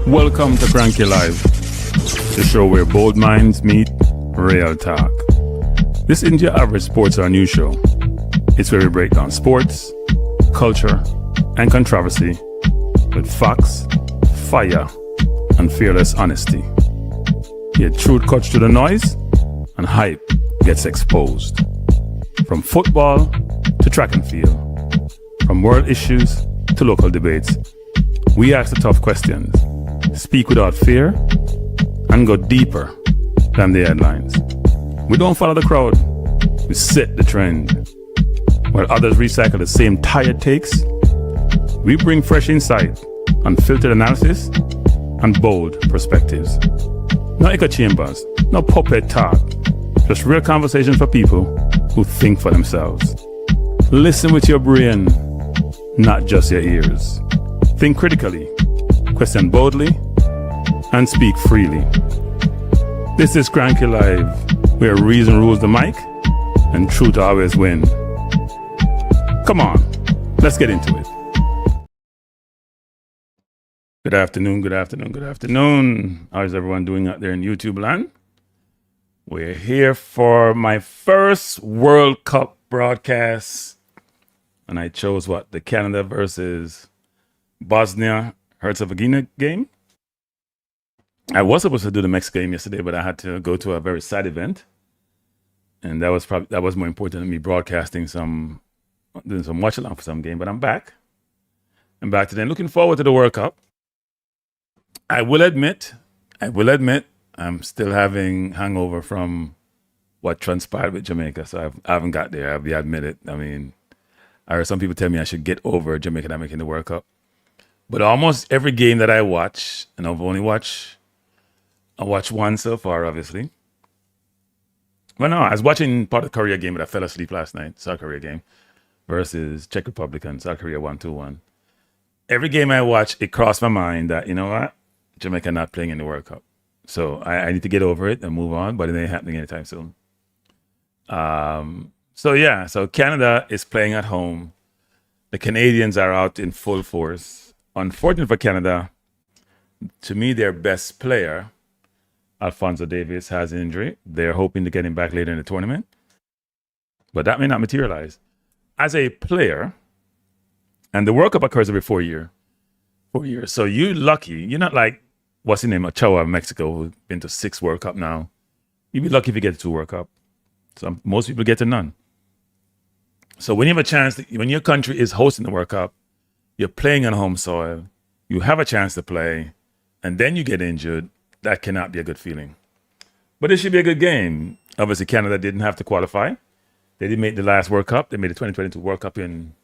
Welcome to Kranky Live, the show where bold minds meet real talk. This isn't your average sports or news show. It's where we break down sports, culture, and controversy with facts, fire, and fearless honesty. Here, truth cuts through the noise and hype gets exposed. From football to track and field, from world issues to local debates, we ask the tough questions, speak without fear, and go deeper than the headlines. We don't follow the crowd, we set the trend. While others recycle the same tired takes, we bring fresh insight, unfiltered analysis, and bold perspectives. No echo chambers, no puppet talk, just real conversation for people who think for themselves. Listen with your brain, not just your ears. Think critically, question boldly, and speak freely. This is Kranky Live, where reason rules the mic and truth always win. Come on, let's get into it. Good afternoon, good afternoon, good afternoon. How's everyone doing out there in YouTube land? We're here for my first World Cup broadcast. And I chose the Canada versus Bosnia Herzegovina game. I was supposed to do the Mexico game yesterday, but I had to go to a very sad event. And that was more important than me broadcasting doing some watch-along for some game, but I'm back. I'm back today. Looking forward to the World Cup. I will admit, I'm still having hangover from what transpired with Jamaica. So I haven't got there. I'll admit it. I mean, I heard some people tell me I should get over Jamaica not making the World Cup. But almost every game that I watch, and I watched one so far, obviously. Well, no, I was watching part of the Korea game, but I fell asleep last night. South Korea game versus Czech Republic and South Korea 1-2-1. Every game I watch, it crossed my mind that, you know what? Jamaica not playing in the World Cup. So I need to get over it and move on, but it ain't happening anytime soon. So Canada is playing at home. The Canadians are out in full force. Unfortunately for Canada, to me, their best player, Alphonso Davies, has an injury. They're hoping to get him back later in the tournament, but that may not materialize. As a player, and the World Cup occurs every 4 years. So you're lucky. You're not like, what's his name, Ochoa of Mexico, who's been to 6 World Cup now. You'd be lucky if you get to 2 World Cup. So most people get to none. So when you have a chance, when your country is hosting the World Cup, you're playing on home soil, you have a chance to play, and then you get injured, that cannot be a good feeling. But it should be a good game. Obviously, Canada didn't have to qualify. They didn't make the last World Cup. They made the 2022 World Cup in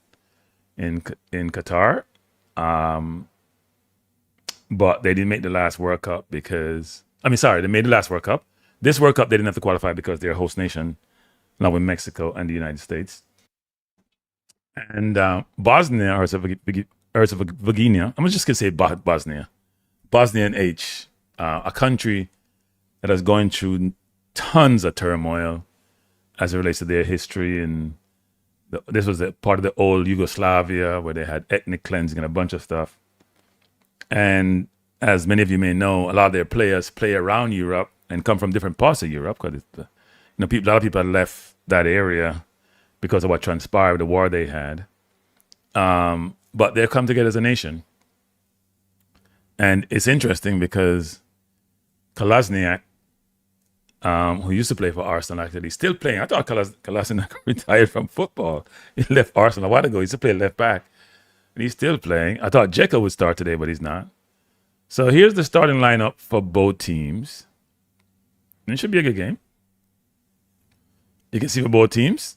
Qatar. But they didn't make the last World Cup they made the last World Cup. This World Cup, they didn't have to qualify because they're a host nation, along with Mexico and the United States. And Bosnia Herzegovina, I'm just going to say Bosnia and H, a country that is going through tons of turmoil as it relates to their history. And this was part of the old Yugoslavia where they had ethnic cleansing and a bunch of stuff. And as many of you may know, a lot of their players play around Europe and come from different parts of Europe because a lot of people had left that area because of what transpired, the war they had. But they've come together as a nation. And it's interesting because Kolasinac, who used to play for Arsenal, actually, still playing. I thought Kolasinac retired from football. He left Arsenal a while ago. He used to play left back. And he's still playing. I thought Džeko would start today, but he's not. So here's the starting lineup for both teams. And it should be a good game. You can see for both teams.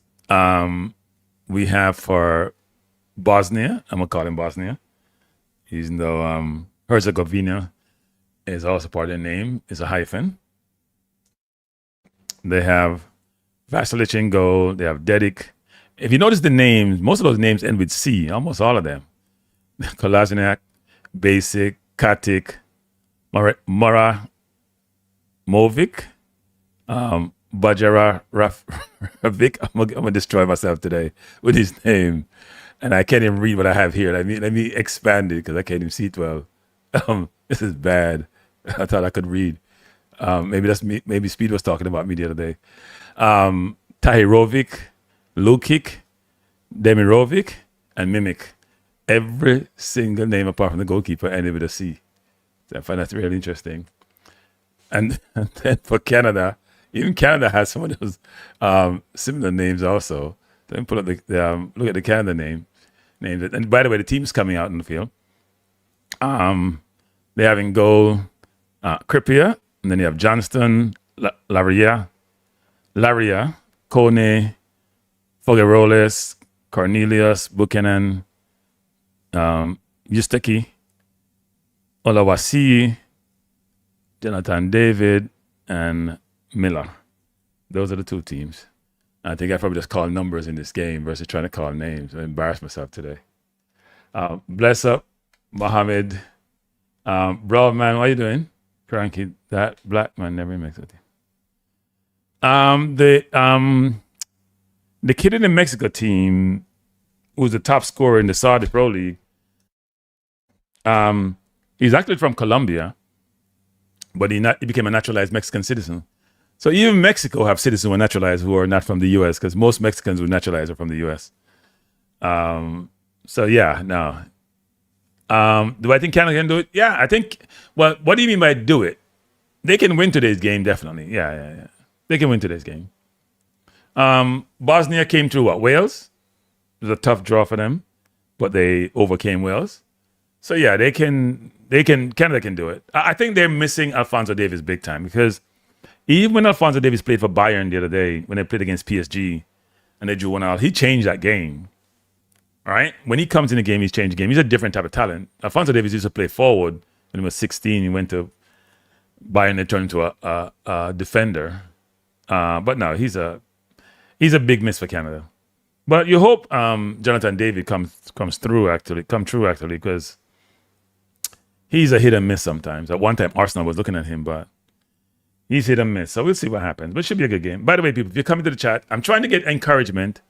We have for Bosnia, I'm going to call him Bosnia, even though Herzegovina is also part of their name, is a hyphen. They have Vasilic in goal. They have Dedic. If you notice the names, most of those names end with C, almost all of them. Kolasinac, Basic, Katic, Moramovic, Bajara Ravic. I'm gonna destroy myself today with his name, and I can't even read what I have here. Let me expand it because I can't even see it well. This is bad. I thought I could read. Maybe that's me. Maybe Speed was talking about me the other day. Tahirovic, Lukic, Demirovic, and Mimic. Every single name apart from the goalkeeper ended with a C. So I find that really interesting. And then for Canada, even Canada has some of those similar names also. Let me pull up look at the Canada names. And by the way, the team's coming out in the field. They have in goal Kripia, and then you have Johnston, Laria, Kone, Fogeroles, Cornelius, Buchanan, Eusteki, Olawasi, Jonathan David, and Miller. Those are the two teams. I think I probably just call numbers in this game versus trying to call names. I embarrassed myself today. Bless up, Mohammed. Bro, man, what are you doing? Kranky, that black man never makes it. The kid in the Mexico team who's the top scorer in the Saudi Pro League, he's actually from Colombia, but he became a naturalized Mexican citizen. So even Mexico have citizens who are naturalized who are not from the U.S. because most Mexicans who naturalize are from the U.S. So yeah, no. Do I think Canada can do it? Yeah, I think. Well, what do you mean by do it? They can win today's game, definitely. Yeah. They can win today's game. Bosnia came through what? Wales? It was a tough draw for them, but they overcame Wales. So yeah, Canada can do it. I think they're missing Alphonso Davies big time because even when Alphonso Davies played for Bayern the other day, when they played against PSG and they drew 1-1, he changed that game. All right? When he comes in the game, he's changed the game. He's a different type of talent. Alphonso Davies used to play forward when he was 16. He went to Bayern and turned into a defender. But no, he's a big miss for Canada. But you hope Jonathan David comes through actually, because he's a hit and miss sometimes. At one time, Arsenal was looking at him, but he's hit and miss. So we'll see what happens. But it should be a good game. By the way, people, if you're coming to the chat, I'm trying to get encouragement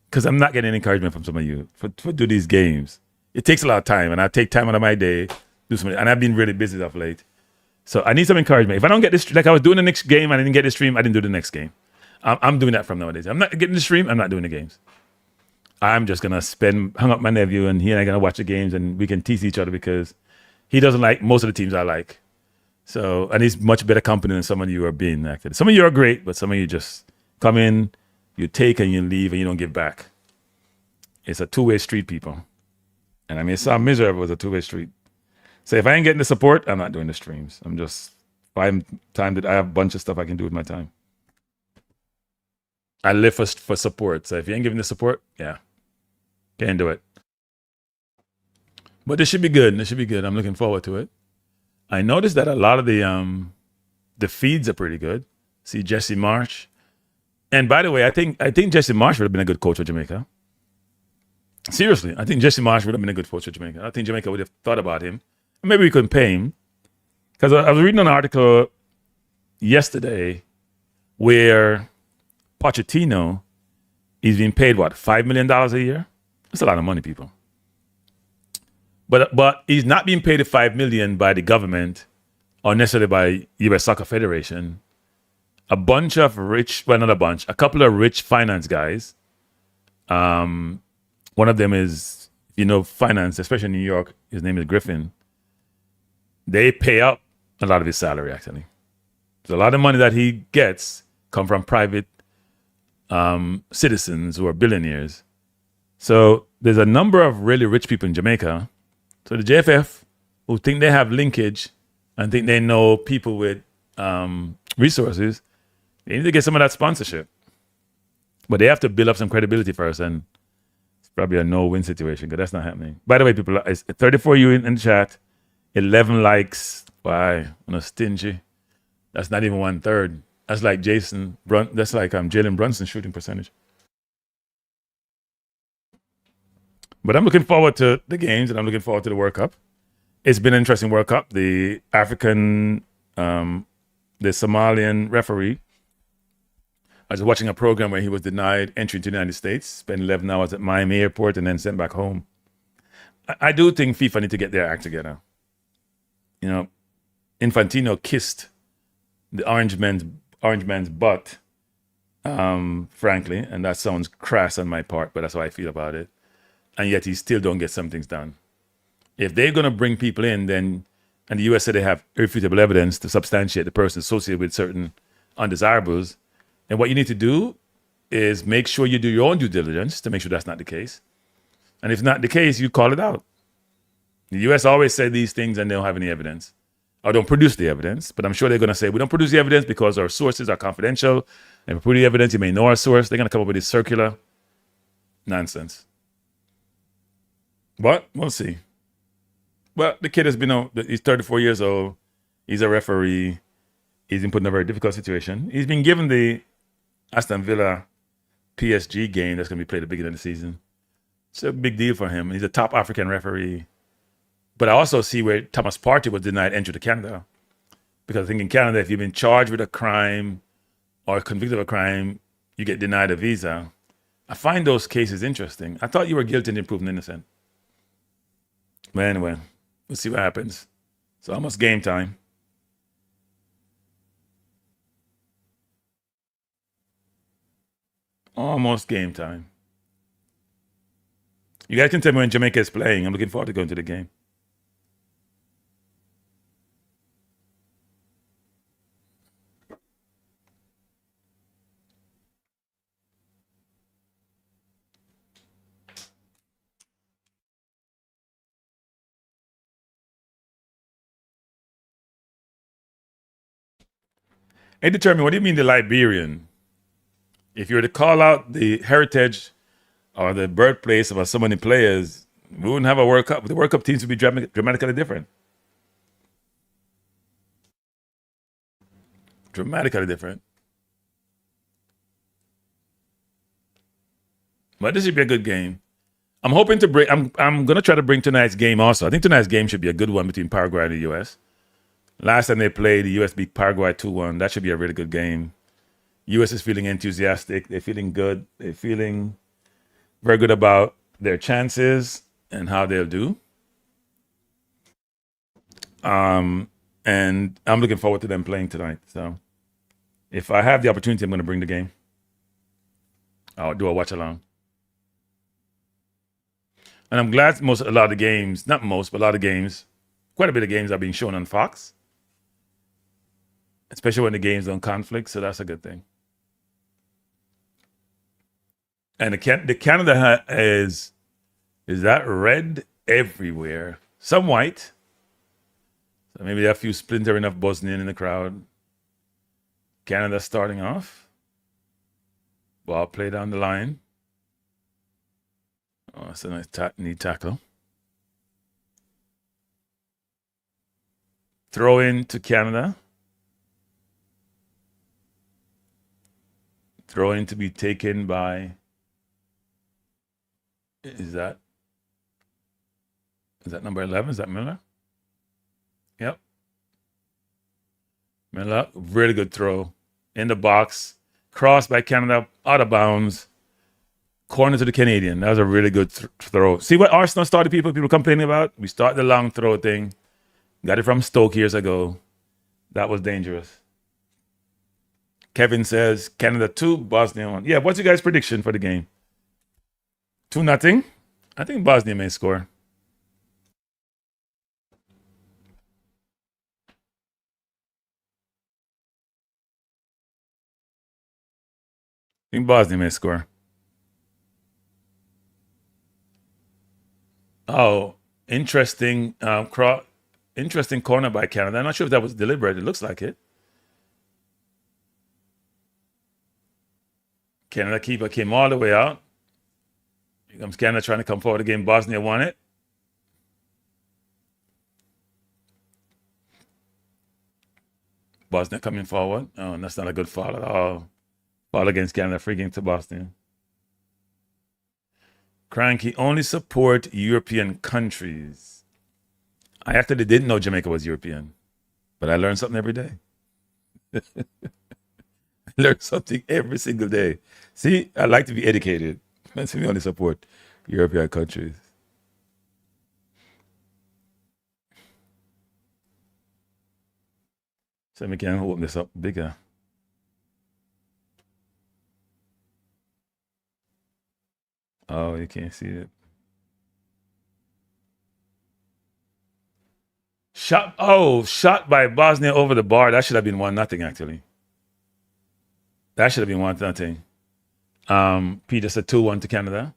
because I'm not getting encouragement from some of you for do these games. It takes a lot of time, and I take time out of my day, do something, and I've been really busy of late. So I need some encouragement. If I don't get this, like I was doing the next game, I didn't get the stream, I didn't do the next game. I'm doing that from nowadays. I'm not getting the stream, I'm not doing the games. I'm just going to hang up my nephew, and he and I are going to watch the games, and we can tease each other because he doesn't like most of the teams I like. So, and he's much better company than some of you are being acted. Some of you are great, but some of you just come in, you take and you leave and you don't give back. It's a two-way street, people. And I mean, it sounds miserable as a two-way street. So if I ain't getting the support, I'm not doing the streams. I'm just finding time that I have a bunch of stuff I can do with my time. I live for support. So if you ain't giving the support, yeah, can't do it. But this should be good. This should be good. I'm looking forward to it. I noticed that a lot of the feeds are pretty good. See Jesse Marsh. And by the way, I think Jesse Marsh would have been a good coach for Jamaica. Seriously, I think Jesse Marsh would have been a good coach for Jamaica. I think Jamaica would have thought about him. Maybe we couldn't pay him. Because I was reading an article yesterday where Pochettino is being paid, what, $5 million a year? That's a lot of money, people. But he's not being paid $5 million by the government or necessarily by U.S. Soccer Federation. A couple of rich finance guys. One of them is, finance, especially in New York. His name is Griffin. They pay up a lot of his salary, actually. So a lot of money that he gets come from private citizens who are billionaires. So there's a number of really rich people in Jamaica. So the JFF, who think they have linkage and think they know people with resources, they need to get some of that sponsorship. But they have to build up some credibility first, and it's probably a no-win situation because that's not happening. By the way, people, it's 34 you in the chat, 11 likes. Why? I'm a stingy. That's not even 1/3. That's like that's like Jalen Brunson's shooting percentage. But I'm looking forward to the games, and I'm looking forward to the World Cup. It's been an interesting World Cup. The Somalian referee, I was watching a program where he was denied entry into the United States, spent 11 hours at Miami airport, and then sent back home. I do think FIFA need to get their act together. You know, Infantino kissed the orange man's butt, frankly, and that sounds crass on my part, but that's how I feel about it. And yet he still don't get some things done. If they're going to bring people in, then, and the US said they have irrefutable evidence to substantiate the person associated with certain undesirables, then what you need to do is make sure you do your own due diligence to make sure that's not the case. And if not the case, you call it out. The US always say these things and they don't have any evidence or don't produce the evidence. But I'm sure they're going to say, we don't produce the evidence because our sources are confidential. And if we produce the evidence, you may know our source. They're going to come up with this circular nonsense. But we'll see. Well, the kid has been, he's 34 years old. He's a referee. He's been put in a very difficult situation. He's been given the Aston Villa PSG game that's going to be played at the beginning of the season. It's a big deal for him. He's a top African referee. But I also see where Thomas Partey was denied entry to Canada. Because I think in Canada, if you've been charged with a crime or convicted of a crime, you get denied a visa. I find those cases interesting. I thought you were guilty and proven innocent. But anyway, we'll see what happens. It's almost game time. Almost game time. You guys can tell me when Jamaica is playing. I'm looking forward to going to the game. Hey, determine, what do you mean the Liberian? If you were to call out the heritage or the birthplace of so many players, we wouldn't have a World Cup. The World Cup teams would be dramatically different. Dramatically different. But this should be a good game. I'm hoping to bring. I'm gonna try to bring tonight's game also. I think tonight's game should be a good one between Paraguay and the US. Last time they played, the US beat Paraguay 2-1. That should be a really good game. US is feeling enthusiastic. They're feeling good. They're feeling very good about their chances and how they'll do. And I'm looking forward to them playing tonight. So if I have the opportunity, I'm going to bring the game. I'll do a watch along. And I'm glad a lot of the games, not most, but a lot of games, quite a bit of games are being shown on Fox, especially when the games don't conflict. So that's a good thing. And the Canada is that red everywhere. Some white. So maybe there are a few splintering of Bosnian in the crowd. Canada starting off. Ball play down the line. Oh, that's a nice neat tackle. Throw in to Canada. Throw in to be taken by. Is that number 11? Is that Miller? Yep. Miller, really good throw. In the box. Cross by Canada, out of bounds. Corner to the Canadian. That was a really good throw. See what Arsenal started people complaining about? We started the long throw thing. Got it from Stoke years ago. That was dangerous. Kevin says Canada 2, Bosnia 1. Yeah, what's your guys' prediction for the game? 2-0? I think Bosnia may score. I think Bosnia may score. Oh, interesting. Interesting corner by Canada. I'm not sure if that was deliberate. It looks like it. Canada keeper came all the way out. Here comes Canada trying to come forward again. Bosnia won it. Bosnia coming forward. Oh, and that's not a good foul at all. Foul against Canada, free game to Bosnia. Kranky, only support European countries. I actually didn't know Jamaica was European, but I learned something every day. I learn something every single day. See, I like to be educated. That's me only support European countries. So we can open this up bigger. Oh, you can't see it. Shot by Bosnia over the bar. That should have been 1-0, actually. That should have been 1-0. Peter said 2-1 to Canada.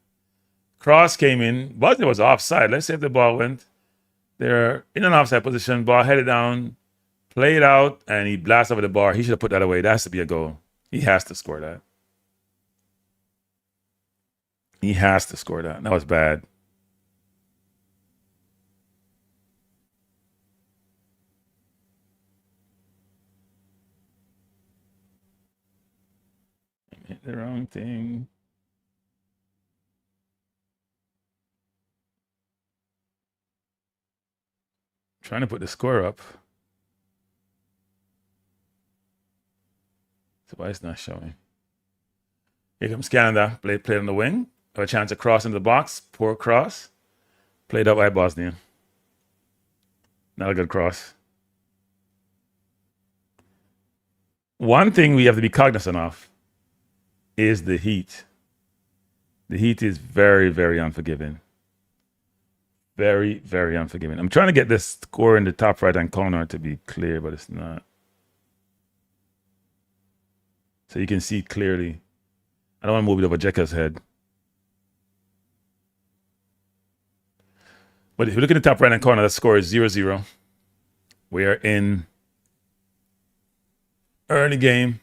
Cross came in. Bosnia was offside. Let's say if the ball went. They're in an offside position. Ball headed down, played out, and he blasted over the bar. He should have put that away. That has to be a goal. He has to score that. He has to score that. That was bad. Hit the wrong thing. Trying to put the score up. So why it's not showing? Here comes Canada. Played on the wing. Have a chance to cross into the box. Poor cross. Played up by Bosnia. Not a good cross. One thing we have to be cognizant of is the heat. The heat is very, very unforgiving. Very, very unforgiving. I'm trying to get this score in the top right-hand corner to be clear, but it's not. So you can see clearly. I don't want to move it over Džeko's head. But if you look at the top right-hand corner, the score is 0-0. We are in early game.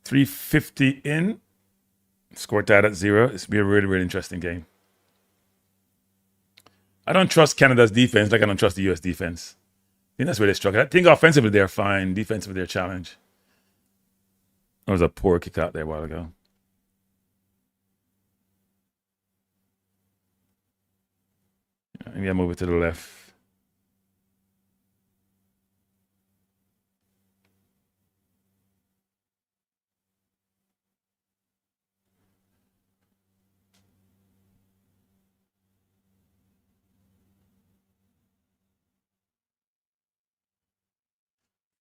3:50 in. Score tied at 0. It's going to be a really, really interesting game. I don't trust Canada's defense like I don't trust the U.S. defense. I think that's where they struggle. I think offensively they're fine. Defensively they're challenged. That was a poor kick out there a while ago. Maybe I move it to the left.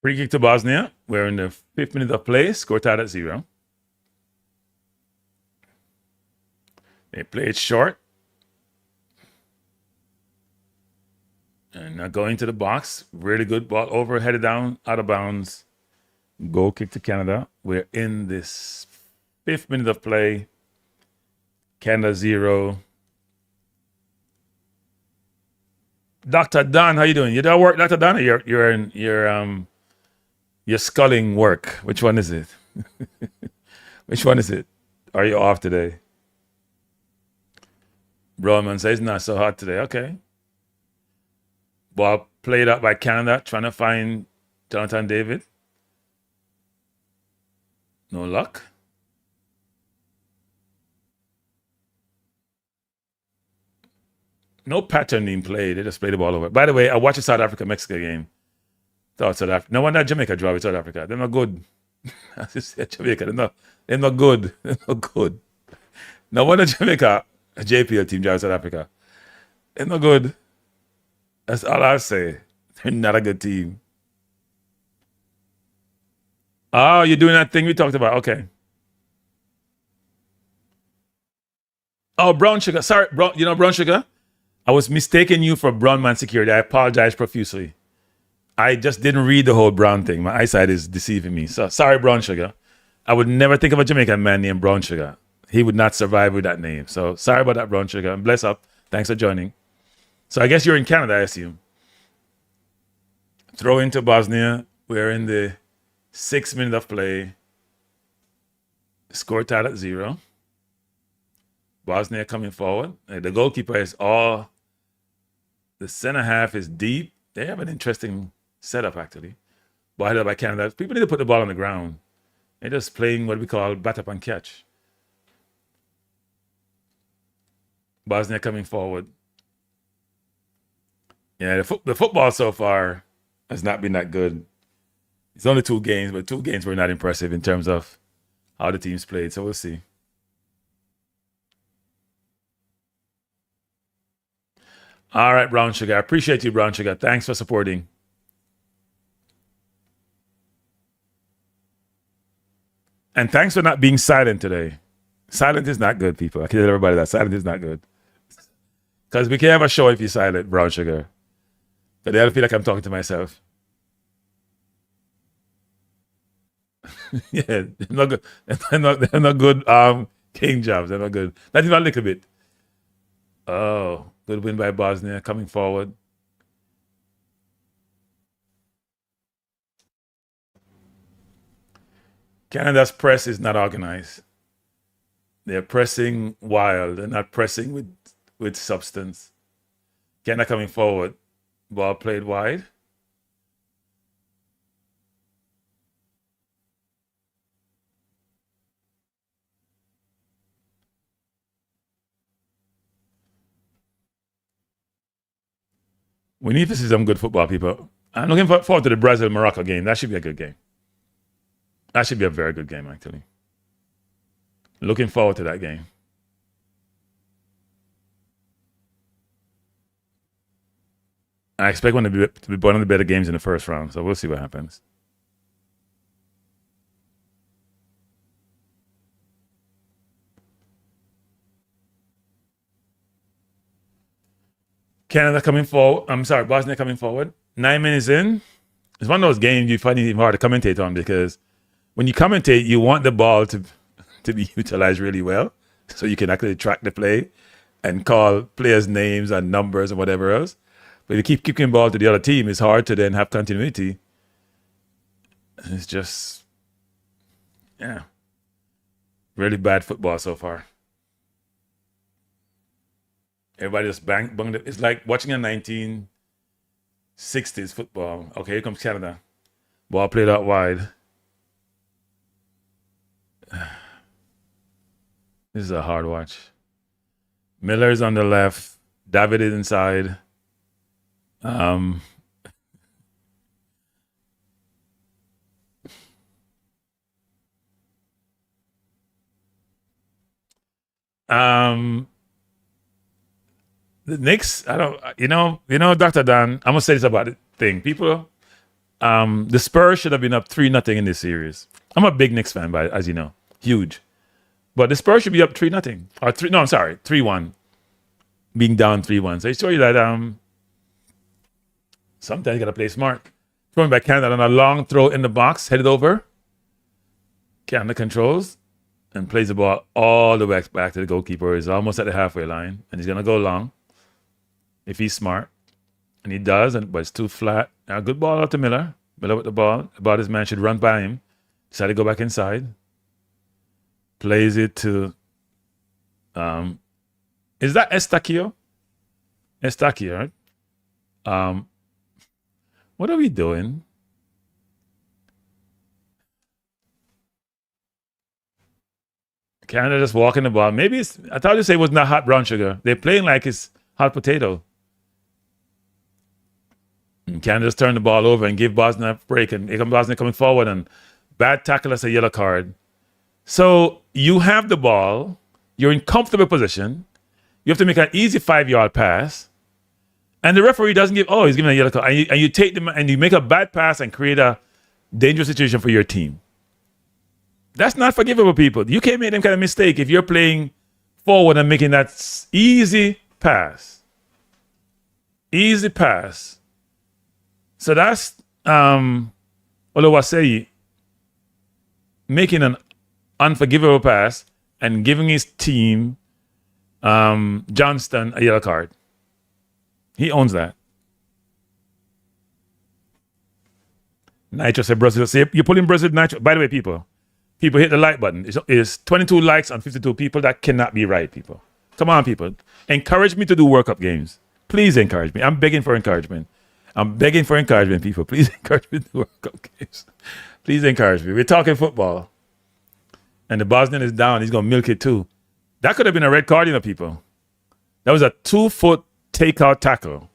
Free kick to Bosnia. We're in the 5th minute of play. Score tied at 0. They play it short. And now going to the box. Really good ball over, headed down, out of bounds. Goal kick to Canada. We're in this 5th minute of play. Canada 0. Dr. Don, how you doing? You doing work, Dr. Don? Or you're sculling work. Which one is it? Which one is it? Are you off today? Roman says not so hot today. Okay. Ball played up by Canada, trying to find Jonathan David. No luck. No pattern being played. They just play the ball over. By the way, I watched the South Africa-Mexico game. Thought South Africa. No wonder Jamaica draw with South Africa. They're not good. I just said Jamaica. They're not good. They're not good. No wonder Jamaica, a JPL team, draw with South Africa. They're not good. That's all I'll say. They're not a good team. Oh, you're doing that thing we talked about. Okay. Oh, brown sugar. Sorry, brown sugar? I was mistaking you for brown man security. I apologize profusely. I just didn't read the whole brown thing. My eyesight is deceiving me. So sorry, brown sugar. I would never think of a Jamaican man named Brown Sugar. He would not survive with that name. So sorry about that, brown sugar. And bless up. Thanks for joining. So I guess you're in Canada, I assume. Throw into Bosnia. We're in the 6th minute of play. Score tied at 0. Bosnia coming forward. The goalkeeper is all. The center half is deep. They have an interesting setup, actually. Ball headed by Canada. People need to put the ball on the ground. They're just playing what we call bat up and catch. Bosnia coming forward. Yeah, the football so far has not been that good. It's only 2 games, but 2 games were not impressive in terms of how the teams played. So we'll see. All right, Brown Sugar. I appreciate you, Brown Sugar. Thanks for supporting. And thanks for not being silent today. Silent is not good, people. I can tell everybody that silent is not good. Because we can't have a show if you're silent, brown sugar. But then I feel like I'm talking to myself. Yeah, they're not good. They're not good king jobs. They're not good. Not even a little bit. Oh, good win by Bosnia coming forward. Canada's press is not organized. They're pressing wild. They're not pressing with substance. Canada coming forward. Ball played wide. We need to see some good football, people. I'm looking forward to the Brazil-Morocco game. That should be a good game. That should be a very good game, actually. Looking forward to that game. I expect one to be one of the better games in the first round, so we'll see what happens. Canada coming forward. I'm sorry, Bosnia coming forward. 9 minutes in. It's one of those games you find it hard to commentate on because when you commentate, you want the ball to be utilized really well so you can actually track the play and call players' names and numbers and whatever else. But if you keep kicking the ball to the other team, it's hard to then have continuity. It's just, yeah, really bad football so far. Everybody just bang. It's like watching a 1960s football. Okay, here comes Canada. Ball played out wide. This is a hard watch. Miller's on the left. David is inside. The Knicks, I don't, Dr. Dan, I'm gonna say this about the thing. People, the Spurs should have been up 3-0 in this series. I'm a big Knicks fan, as you know, huge. But the Spurs should be up 3-0 or 3-1, being down 3-1. So I show you that sometimes you gotta play smart. Throwing by Canada on a long throw in the box, headed over. Canada controls and plays the ball all the way back to the goalkeeper. He's almost at the halfway line, and he's gonna go long if he's smart, and he does. But it's too flat. Now, good ball out to Miller. Miller with the ball. About his man should run by him. Decided to go back inside. Plays it to. Is that Estaquio? Estaquio, right? What are we doing? Canada just walking the ball. Maybe I thought you say it was not hot brown sugar. They're playing like it's hot potato. And Canada just turn the ball over and give Bosnia a break. And here comes Bosnia coming forward and bad tackle as a yellow card. So you have the ball. You're in comfortable position. You have to make an easy 5-yard pass. And the referee doesn't he's giving a yellow card. And you take them and you make a bad pass and create a dangerous situation for your team. That's not forgivable, people. You can't make them kind of mistake if you're playing forward and making that easy pass. Easy pass. So that's Oluwaseyi making an unforgivable pass and giving his team Johnston a yellow card. He owns that. Nitro said Brazil. So you're pulling Brazil Nitro. By the way, people hit the like button. It's 22 likes on 52 people. That cannot be right, people. Come on, people. Encourage me to do World Cup games. Please encourage me. I'm begging for encouragement. I'm begging for encouragement, people. Please encourage me to do World Cup games. Please encourage me. We're talking football. And the Bosnian is down. He's going to milk it too. That could have been a red card, people. That was a 2-foot takeout tackle.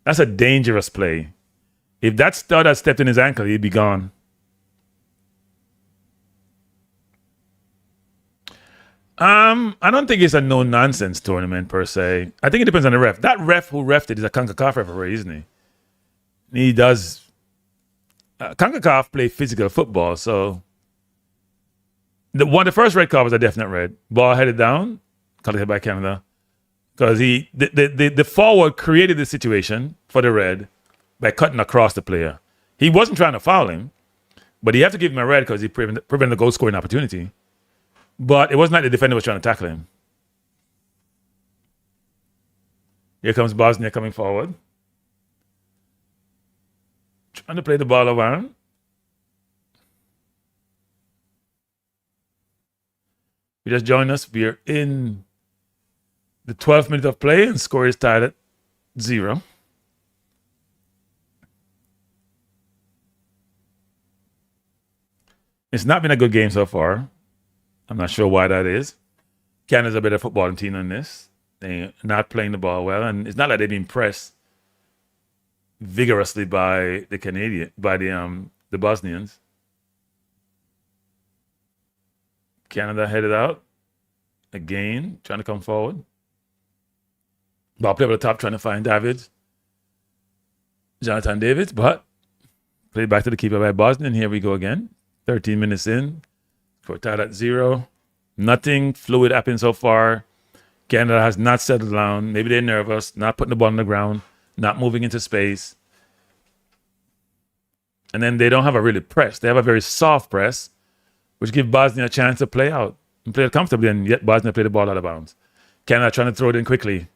That's a dangerous play. If that stud had stepped in his ankle, he'd be gone. I don't think it's a no-nonsense tournament per se. I think it depends on the ref. That ref who refed it is a CONCACAF referee, isn't he? He does. CONCACAF play physical football, so The first red card was a definite red. Ball headed down, collected by Canada. Because the forward created the situation for the red by cutting across the player. He wasn't trying to foul him, but he had to give him a red because he prevented the goal scoring opportunity. But it wasn't like the defender was trying to tackle him. Here comes Bosnia coming forward. Trying to play the ball around. You just joined us. We're in the 12th minute of play and score is tied at 0. It's not been a good game so far. I'm not sure why that is. Canada's a better footballing team than this. They're not playing the ball well, and it's not like they've been pressed vigorously by the Bosnians. Canada headed out again, trying to come forward. Ball play over the top, trying to find Jonathan Davies, but played back to the keeper by Bosnia, and here we go again. 13 minutes in, score tied at 0. Nothing fluid happened so far. Canada has not settled down. Maybe they're nervous, not putting the ball on the ground, not moving into space. And then they don't have a really press. They have a very soft press, which gives Bosnia a chance to play out and play it comfortably, and yet Bosnia play the ball out of bounds. Canada trying to throw it in quickly.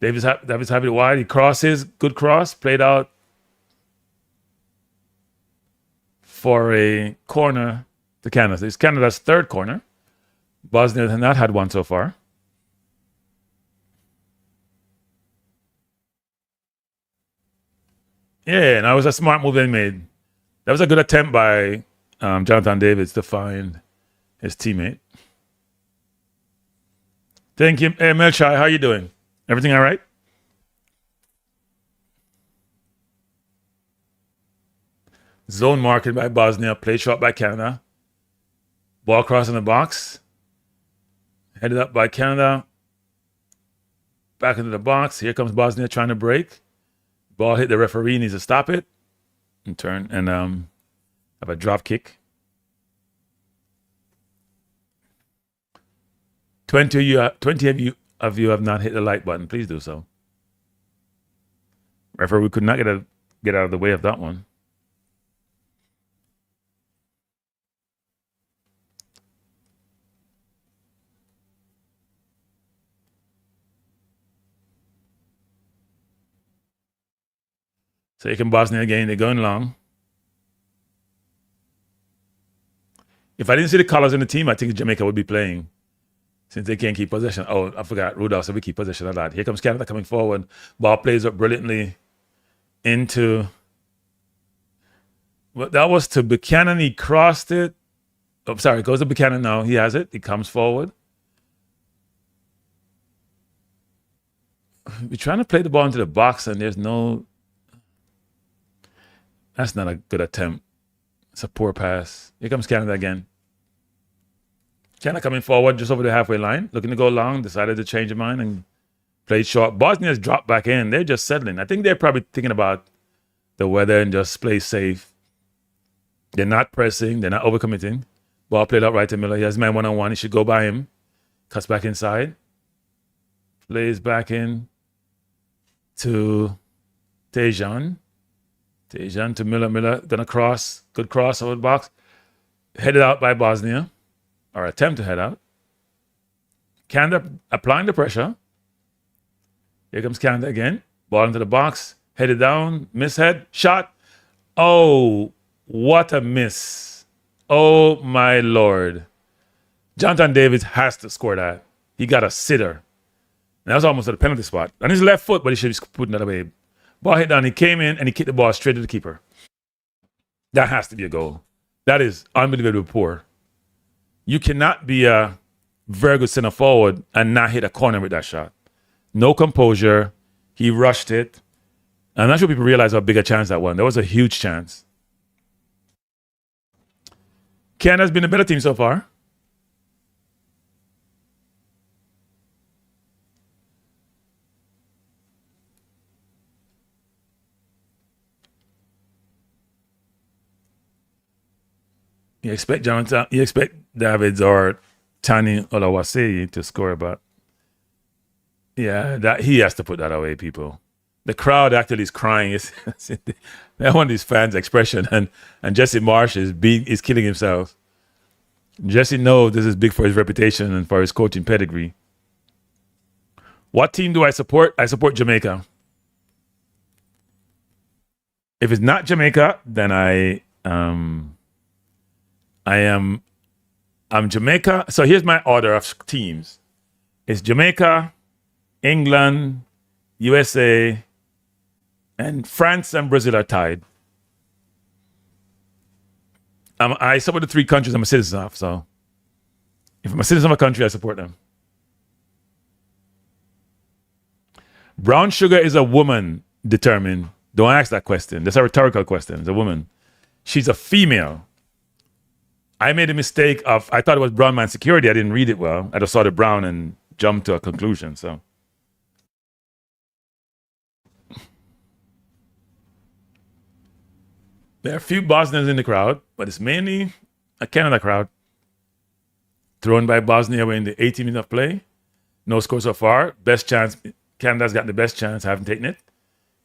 Davies have it wide. He crosses. Good cross. Played out for a corner to Canada. It's Canada's third corner. Bosnia has not had one so far. Yeah, and that was a smart move they made. That was a good attempt by Jonathan Davies to find his teammate. Thank you. Hey, Melchai, how you doing? Everything all right? Zone marking by Bosnia. Play shot by Canada. Ball crossing the box. Headed up by Canada. Back into the box. Here comes Bosnia trying to break. Ball hit the referee. Needs to stop it. And turn and have a drop kick. 20 of you have not hit the like button. Please do so. Referee could not get out of the way of that one. So here can Bosnia again. They're going long. If I didn't see the colors in the team, I think Jamaica would be playing. Since they can't keep possession. Oh, I forgot. Rudolph said we keep possession of that. Here comes Canada coming forward. Ball plays up brilliantly into... Well, that was to Buchanan. He crossed it. Oh, sorry. It goes to Buchanan now. He has it. He comes forward. We're trying to play the ball into the box, and there's no... That's not a good attempt. It's a poor pass. Here comes Canada again. Canada coming forward just over the halfway line, looking to go long, decided to change their mind and played short. Bosnia's dropped back in. They're just settling. I think they're probably thinking about the weather and just play safe. They're not pressing. They're not overcommitting. Ball played out right to Miller. He has man one-on-one. He should go by him. Cuts back inside. Plays back in to Tejan. Tejan to Miller. Miller gonna cross. Good cross over the box. Headed out by Bosnia. Or attempt to head out. Canada applying the pressure. Here comes Canada again. Ball into the box. Headed down. Mishead. Shot. Oh, what a miss. Oh, my Lord. Jonathan Davies has to score that. He got a sitter. And that was almost at the penalty spot. On his left foot, but he should be putting that away. Ball hit down. He came in and he kicked the ball straight to the keeper. That has to be a goal. That is unbelievably poor. You cannot be a very good center forward and not hit a corner with that shot. No composure. He rushed it. I'm not sure people realize how big a chance that was. That was a huge chance. Canada's been a better team so far. You expect Davids or Tani Olawase to score, but yeah, that he has to put that away, people. The crowd actually is crying. They want these fans' expression, and Jesse Marsh is killing himself. Jesse knows this is big for his reputation and for his coaching pedigree. What team do I support? I support Jamaica. If it's not Jamaica, then I'm Jamaica. So here's my order of teams. It's Jamaica, England, USA, and France and Brazil are tied. I support the three countries I'm a citizen of. So if I'm a citizen of a country, I support them. Brown sugar is a woman determined. Don't ask that question. That's a rhetorical question. It's a woman. She's a female. I made a mistake of, I thought it was brown man security. I didn't read it well. I just saw the brown and jumped to a conclusion. So there are a few Bosnians in the crowd, but it's mainly a Canada crowd. Thrown by Bosnia in the 18 minutes of play. No score so far. Best chance. Canada's got the best chance. I haven't taken it.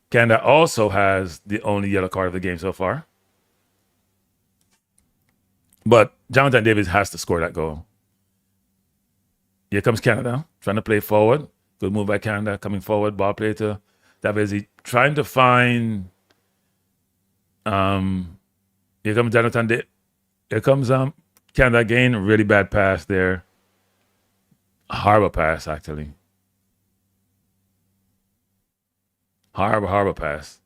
Canada also has the only yellow card of the game so far. But Jonathan Davies has to score that goal. Here comes Canada, trying to play forward. Good move by Canada, coming forward. Ball play to Davies. Trying to find... here comes Jonathan Davies. Here comes Canada again. Really bad pass there. A horrible pass, actually. Horrible pass.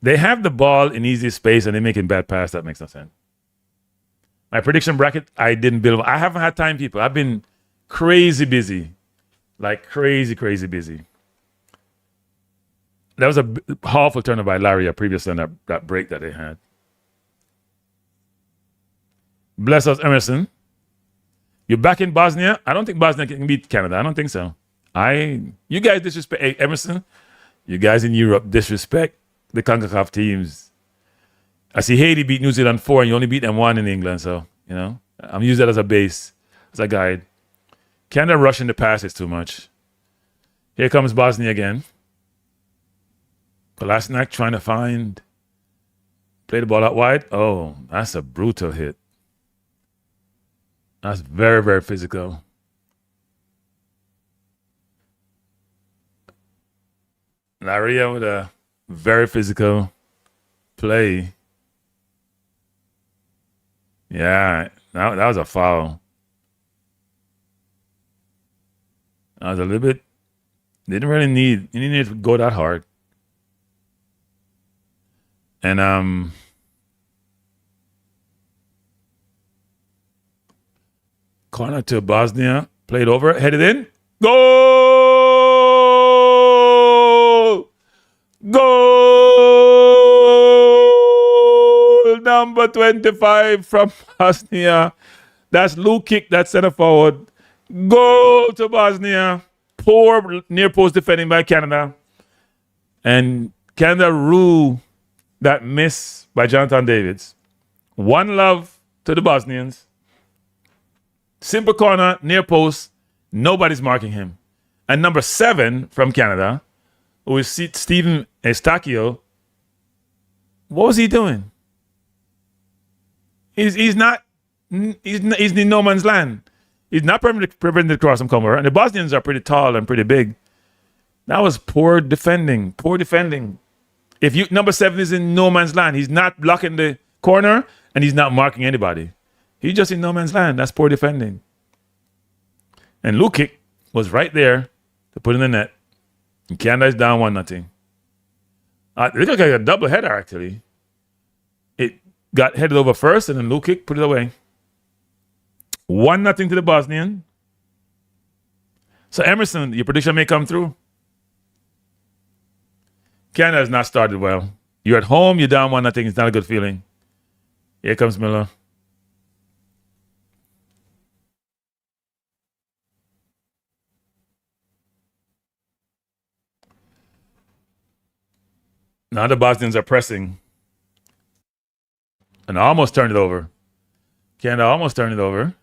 They have the ball in easy space and they're making bad pass. That makes no sense. My prediction bracket, I didn't build. I haven't had time, people. I've been crazy busy. Like crazy busy. That was a powerful turnover by Larry previously on that break that they had. Bless us, Emerson. You're back in Bosnia? I don't think Bosnia can beat Canada. I don't think so. You guys disrespect, hey, Emerson, you guys in Europe disrespect the CONCACAF teams. I see Haiti beat New Zealand 4 and you only beat them 1 in England. So, I'm using that as a base, as a guide. Canada rushing the pass is too much. Here comes Bosnia again. Kolasinac trying to play the ball out wide. Oh, that's a brutal hit. That's very physical. Laria with a very physical play. Yeah, that was a foul. That was a little bit. Didn't really need to go that hard. And corner to Bosnia, played over, headed in, goal! Goal! Number 25 from Bosnia. That's Lukic, that's center forward. Goal to Bosnia. Poor near post defending by Canada. And Canada rule that miss by Jonathan Davies. One love to the Bosnians. Simple corner, near post. Nobody's marking him. And number 7 from Canada, who is Steven Eustachio, what was he doing? He's in no man's land. He's not preventing the cross from coming over. And the Bosnians are pretty tall and pretty big. That was poor defending. Poor defending. If number 7 is in no man's land, he's not blocking the corner and he's not marking anybody. He's just in no man's land. That's poor defending. And Lukic was right there to put in the net. And Canada is down 1-0. It looked like a double header, actually. It got headed over first, and then Lukic put it away. 1-0 to the Bosnian. So, Emerson, your prediction may come through. Canada has not started well. You're at home, you're down 1-0. It's not a good feeling. Here comes Miller. Now the Bosnians are pressing. And I almost turned it over. Canada almost turned it over.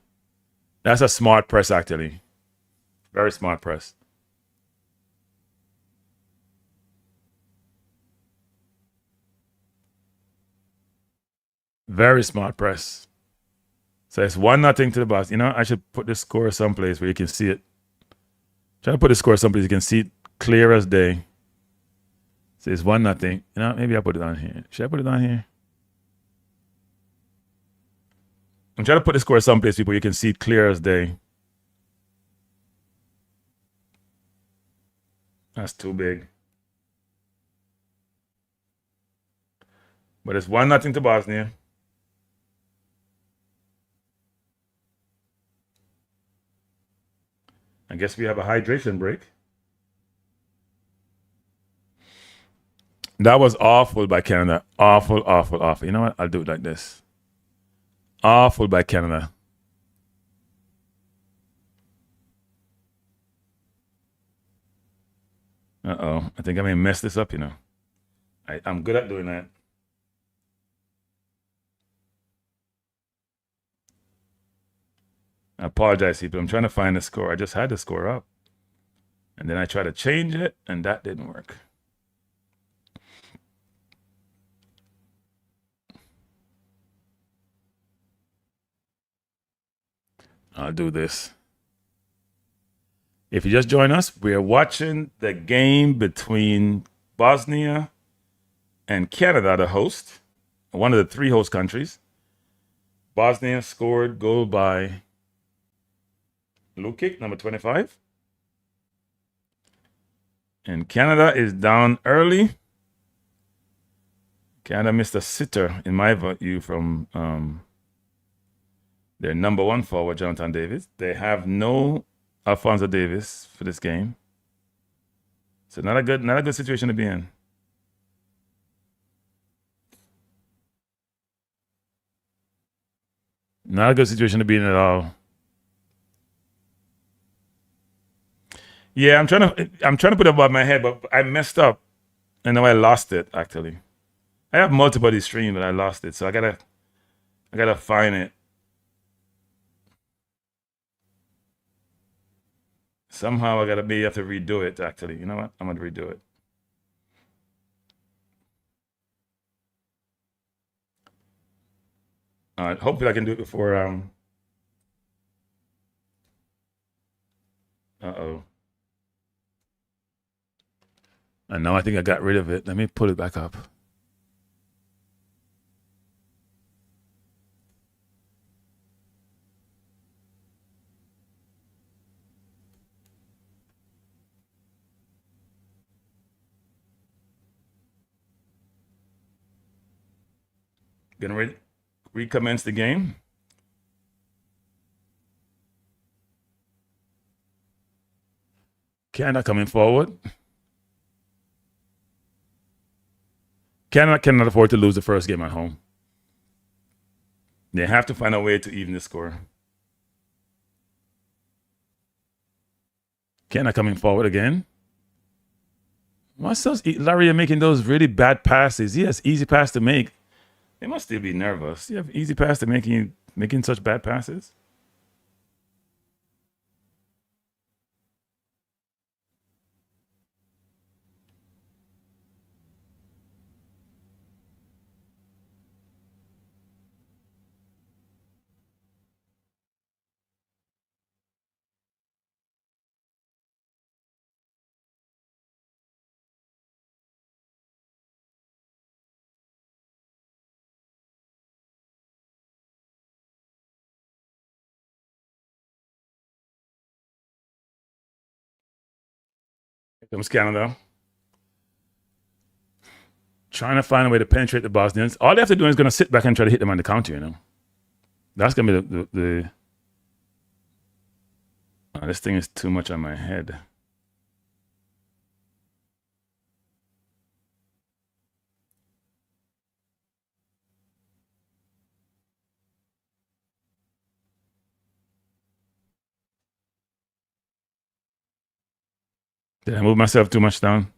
That's a smart press, actually. Very smart press. Very smart press. So it's 1-0 to the Bosnia. You know, I should put the score someplace where you can see it. Try to put the score someplace you can see it clear as day. So it's 1-0. You know, maybe I'll put it on here. Should I put it on here? I'm trying to put the score someplace, people, you can see it clear as day. That's too big. But it's 1-0 to Bosnia. I guess we have a hydration break. That was awful by Canada. Awful, awful, awful. You know what? I'll do it like this. Awful by Canada. Uh-oh. I think I may mess this up, you know. I'm good at doing that. I apologize, people. I'm trying to find the score. I just had the score up. And then I tried to change it, and that didn't work. I'll do this. If you just join us, we are watching the game between Bosnia and Canada, the host, one of the 3 host countries. Bosnia scored goal by Lukic, number 25. And Canada is down early. Canada missed a sitter, in my view, from their number 1 forward, Jonathan Davies. They have no Alphonso Davies for this game. So not a good situation to be in. Not a good situation to be in at all. Yeah, I'm trying to put it above my head, but I messed up, and now I lost it. Actually, I have multiple of these streams, but I lost it, so I gotta find it. Somehow I maybe have to redo it. Actually, you know what? I'm gonna redo it. Hopefully I can do it before. Uh-oh. And now I think I got rid of it. Let me pull it back up. Gonna recommence the game. Canada coming forward. Canada cannot afford to lose the first game at home. They have to find a way to even the score. Canada coming forward again. What's those? Larry, making those really bad passes. He has easy pass to make. They must still be nervous. You have easy pass to making such bad passes. Here comes Canada. Trying to find a way to penetrate the Bosnians. All they have to do is going to sit back and try to hit them on the counter, you know. That's going to be the this thing is too much on my head. Did I move myself too much down?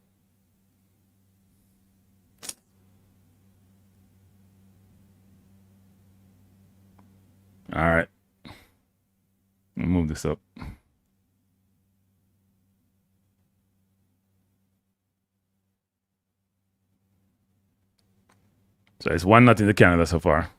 All right. Let me move this up. So it's 1-0 to Canada so far.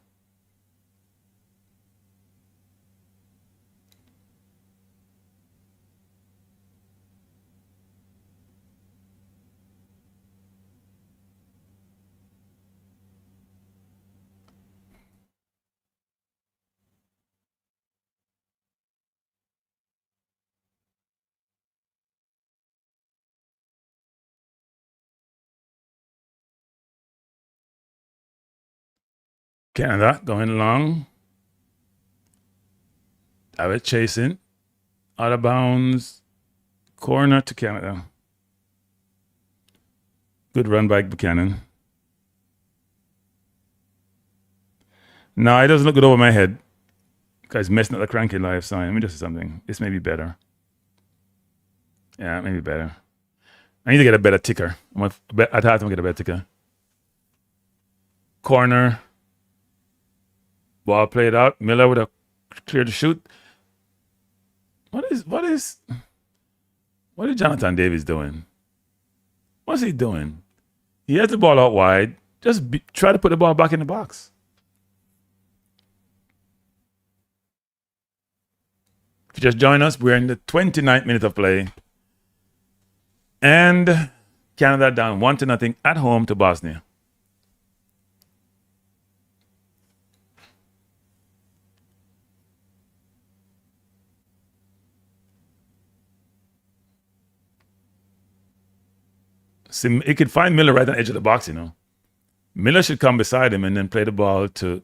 Canada going along. Davies chasing. Out of bounds. Corner to Canada. Good run by Buchanan. No, it doesn't look good over my head. Guy's messing up the Kranky live sign. Let me just say something. This may be better. Yeah, maybe better. I need to get a better ticker. I have to get a better ticker. Corner. Ball played out. Miller with a clear to shoot. What is Jonathan Davies doing? What's he doing? He has the ball out wide. Just try to put the ball back in the box. If you just join us, we're in the 29th minute of play. And Canada down 1-0 at home to Bosnia. See, he could find Miller right on the edge of the box, you know. Miller should come beside him and then play the ball to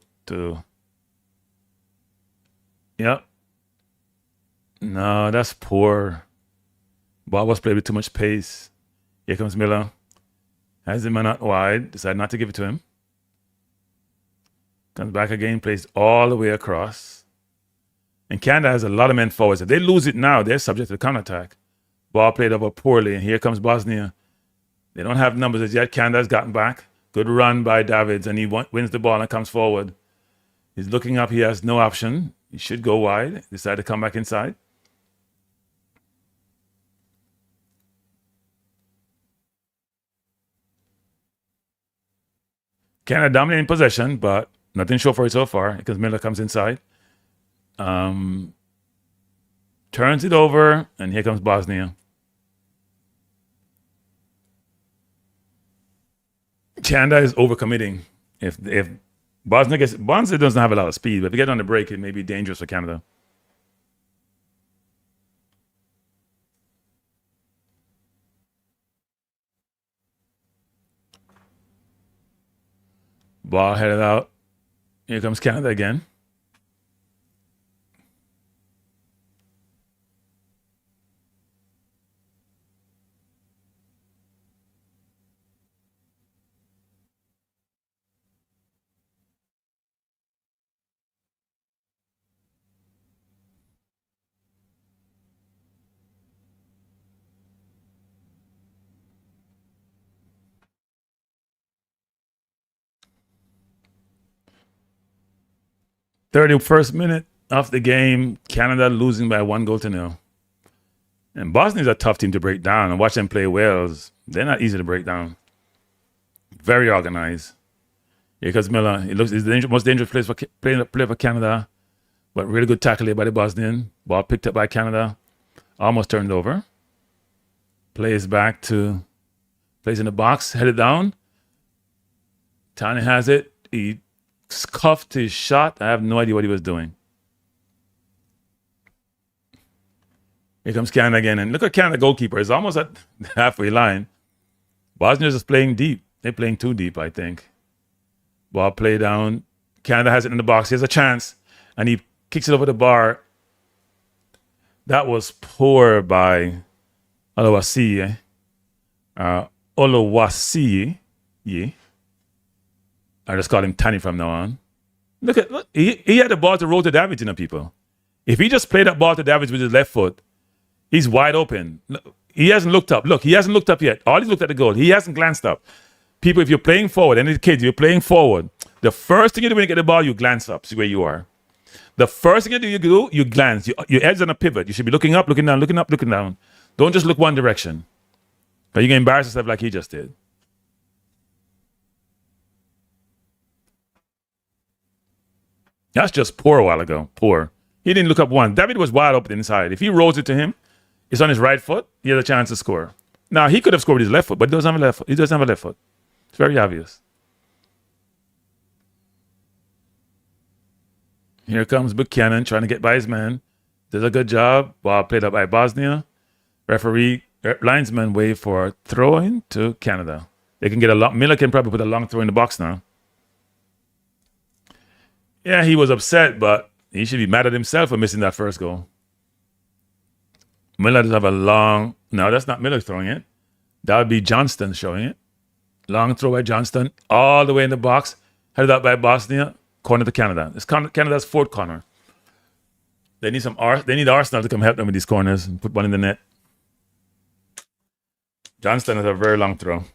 yeah. No, that's poor. Ball was played with too much pace. Here comes Miller. Has the man out wide. Decided not to give it to him. Comes back again. Plays all the way across. And Canada has a lot of men forwards. If they lose it now, they're subject to the counterattack. Ball played over poorly. And here comes Bosnia. They don't have numbers as yet. Canada's gotten back. Good run by Davies. And he wins the ball and comes forward. He's looking up. He has no option. He should go wide. Decide to come back inside. Canada dominating possession, but nothing show for it so far because Miller comes inside. Turns it over, and here comes Bosnia. Canada is overcommitting. If Bosnia doesn't have a lot of speed, but if they get on the break, it may be dangerous for Canada. Ball headed out. Here comes Canada again. "31st minute of the game, Canada losing by 1-0. And Bosnia's a tough team to break down. And watch them play Wales. They're not easy to break down. Very organized. Here comes Miller. He looks, he's the most dangerous player for Canada. But really good tackle here by the Bosnian. Ball picked up by Canada. Almost turned over. Plays back to, plays in the box, headed down. Tani has it. He cuffed his shot. I have no idea what he was doing. Here comes Canada again. And look at Canada goalkeeper. He's almost at the halfway line. Bosnia's just playing deep. They're playing too deep, I think. Ball play down. Canada has it in the box. He has a chance. And he kicks it over the bar. That was poor by Olowasi. Olowasi. Yeah. I just call him Tani from now on. Look, he had the ball to roll to Davies, you know, people. If he just played that ball to Davies with his left foot, he's wide open. He hasn't looked up. Look, he hasn't looked up yet. All he's looked at the goal. He hasn't glanced up. People, if you're playing forward, and the kids, you're playing forward, the first thing you do when you get the ball, you glance up, see where you are. The first thing you do, you glance. Your head's on a pivot. You should be looking up, looking down, looking up, looking down. Don't just look one direction. But you can embarrass yourself like he just did. That's just poor a while ago. Poor. He didn't look up one. David was wide open inside. If he rolls it to him, it's on his right foot, he has a chance to score. Now, he could have scored with his left foot, but he doesn't have a left foot. He doesn't have a left foot. It's very obvious. Here comes Buchanan trying to get by his man. Does a good job. Ball played up by Bosnia. Referee, linesman wave for throw-in to Canada. They can get a long, Miller can probably put a long throw in the box now. Yeah, he was upset, but he should be mad at himself for missing that first goal. Miller does have a long, no, that's not Miller throwing it. That would be Johnston showing it. Long throw by Johnston, all the way in the box, headed out by Bosnia, corner to Canada. It's Canada's fourth corner. They need they need Arsenal to come help them with these corners and put one in the net. Johnston has a very long throw.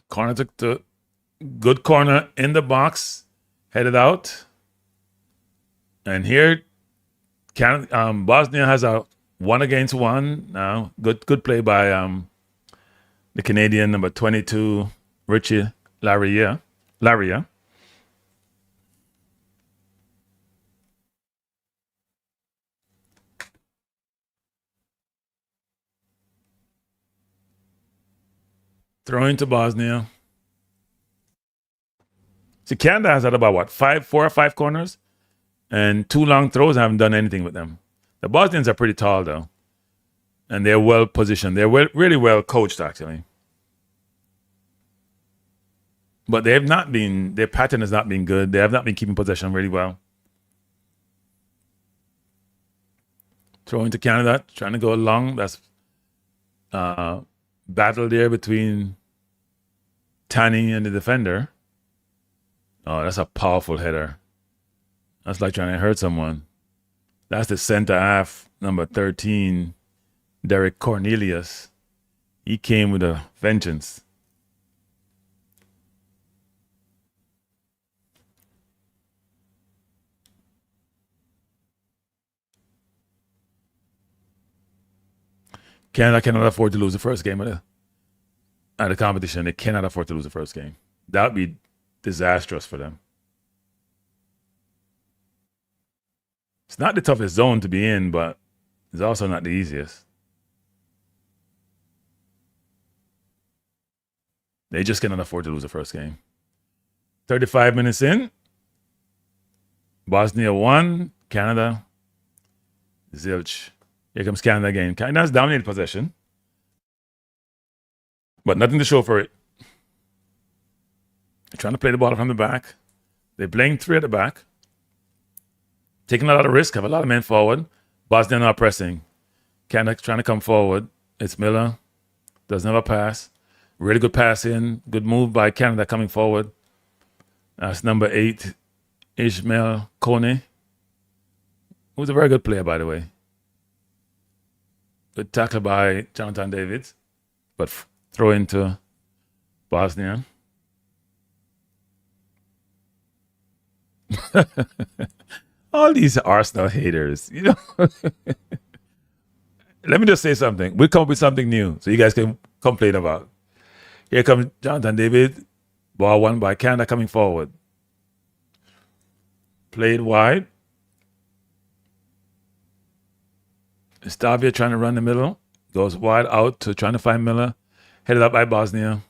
Corner took the good corner in the box, headed out. And here, Bosnia has a 1-against-1 now. Good play by the Canadian number 22, Richie Laria. Throwing to Bosnia. See, Canada has had about what, 4 or 5 corners, and 2 long throws. I haven't done anything with them. The Bosnians are pretty tall though, and they're well positioned. They're really well coached actually, but they have not been. Their pattern has not been good. They have not been keeping possession really well. Throwing to Canada, trying to go long. That's battle there between Tani and the defender. Oh, that's a powerful header. That's like trying to hurt someone. That's the center half, number 13, Derek Cornelius. He came with a vengeance. Canada cannot afford to lose the first game of the competition. They cannot afford to lose the first game. That would be disastrous for them. It's not the toughest zone to be in, but it's also not the easiest. They just cannot afford to lose the first game. 35 minutes in. Bosnia 1, Canada, zilch. Here comes Canada again. Canada's dominated possession, but nothing to show for it. They're trying to play the ball from the back. They're playing 3 at the back. Taking a lot of risk, have a lot of men forward. Bosnia not pressing. Canada trying to come forward. It's Miller. Doesn't have a pass. Really good pass in. Good move by Canada coming forward. That's number 8, Ishmael Kone. Who's a very good player, by the way. Good tackle by Jonathan Davies, but throw into Bosnia. All these Arsenal haters, you know. Let me just say something. We'll come up with something new so you guys can complain about. Here comes Jonathan Davies. Ball won by Canada coming forward. Played wide. Estavia trying to run the middle. Goes wide out to trying to find Miller. Headed up by Bosnia.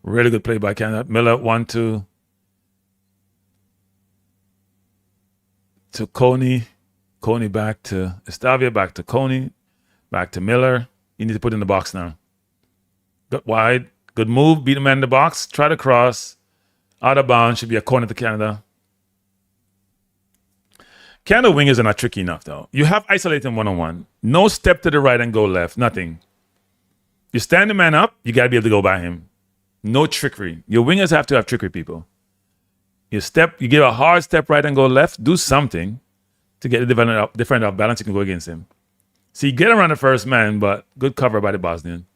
Really good play by Canada. Miller 1-2. To Coney. Coney back to Estavia. Back to Coney. Back to Miller. You need to put in the box now. Got wide. Good move. Beat the man in the box. Try to cross. Out of bounds. Should be a corner to Canada. Canada wingers are not tricky enough, though. You have isolated one-on-one. No step to the right and go left. Nothing. You stand the man up, you got to be able to go by him. No trickery. Your wingers have to have trickery, people. You give a hard step right and go left. Do something to get the defender off balance. You can go against him. So you get around the first man, but good cover by the Bosnian.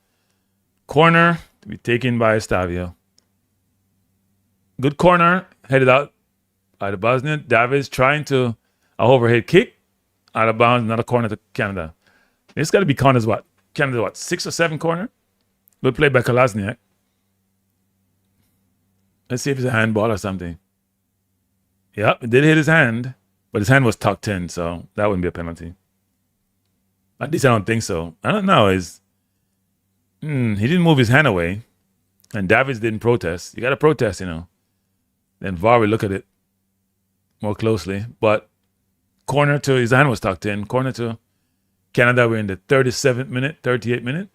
Corner to be taken by Estavio. Good corner, headed out by the Bosnian. Davies trying to an overhead kick out of bounds, another corner to Canada. It's got to be Canada's what? Canada what? 6 or 7 corner? Good play by Kolasinac. Let's see if it's a handball or something. Yep, it did hit his hand, but his hand was tucked in, so that wouldn't be a penalty. At least I don't think so. I don't know. He didn't move his hand away, and Davies didn't protest. You got to protest, you know. Then VAR will look at it more closely. But corner to, his hand was tucked in. Corner to Canada, we're in the 37th minute, 38th minute.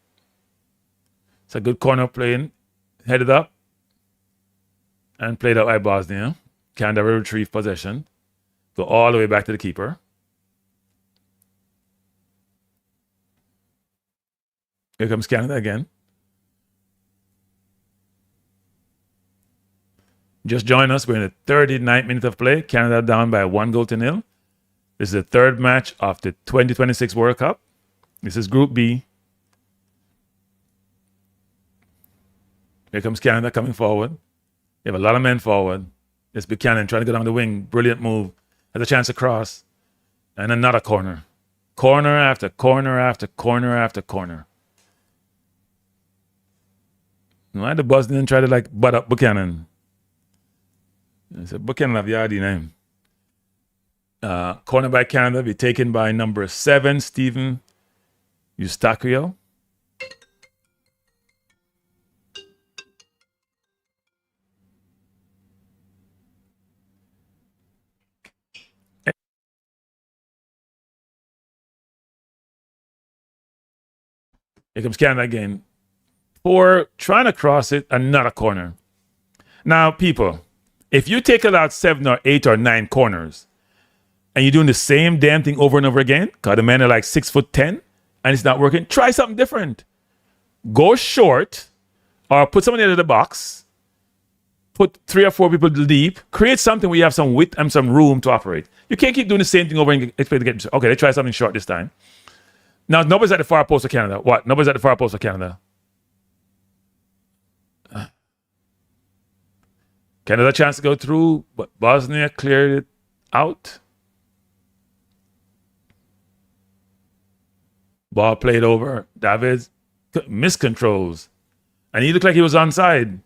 It's a good corner playing, headed up, and played out by Bosnia. Canada will retrieve possession. Go all the way back to the keeper. Here comes Canada again. Just join us. We're in the 39th minute of play. Canada down by 1-0. This is the third match of the 2026 World Cup. This is Group B. Here comes Canada coming forward. You have a lot of men forward. It's Buchanan trying to go down the wing. Brilliant move. Has a chance to cross. And another corner. Corner after corner after corner after corner. Why the Bosnian try to like butt up Buchanan? It's a Buchanan of Yardi name. Corner by Canada be taken by number 7, Stephen Eustachio. Here comes Canada again. For trying to cross it, another corner. Now, people, if you take out 7 or 8 or 9 corners and you're doing the same damn thing over and over again, because the men are like 6'10" and it's not working, try something different. Go short or put somebody into the box, put 3 or 4 people deep, create something where you have some width and some room to operate. You can't keep doing the same thing over and expect to get, okay, let's try something short this time. Now, nobody's at the far post of Canada. What? Nobody's at the far post of Canada. Canada a chance to go through, but Bosnia cleared it out. Ball played over. Davies miscontrols. And he looked like he was onside.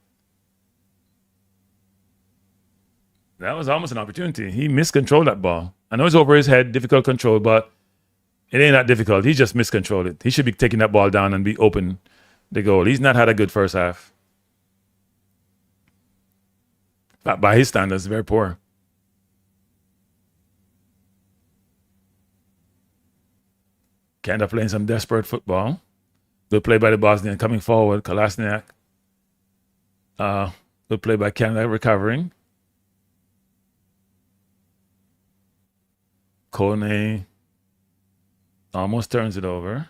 That was almost an opportunity. He miscontrolled that ball. I know it's over his head, difficult control, but it ain't that difficult. He just miscontrolled it. He should be taking that ball down and be open the goal. He's not had a good first half. By his standards, very poor. Canada playing some desperate football. Good play by the Bosnian coming forward. Kolasinac. Good play by Canada recovering. Kone almost turns it over.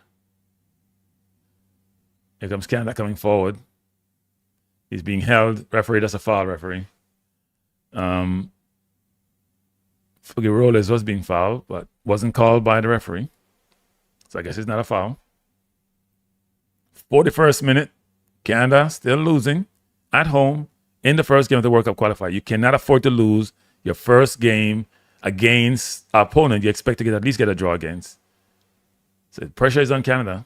Here comes Canada coming forward. He's being held. Referee, that's a foul, referee. Figueroa was being fouled, but wasn't called by the referee. So I guess it's not a foul. 41st minute. Canada still losing at home in the first game of the World Cup qualifier. You cannot afford to lose your first game against an opponent you expect to at least get a draw against. So the pressure is on Canada.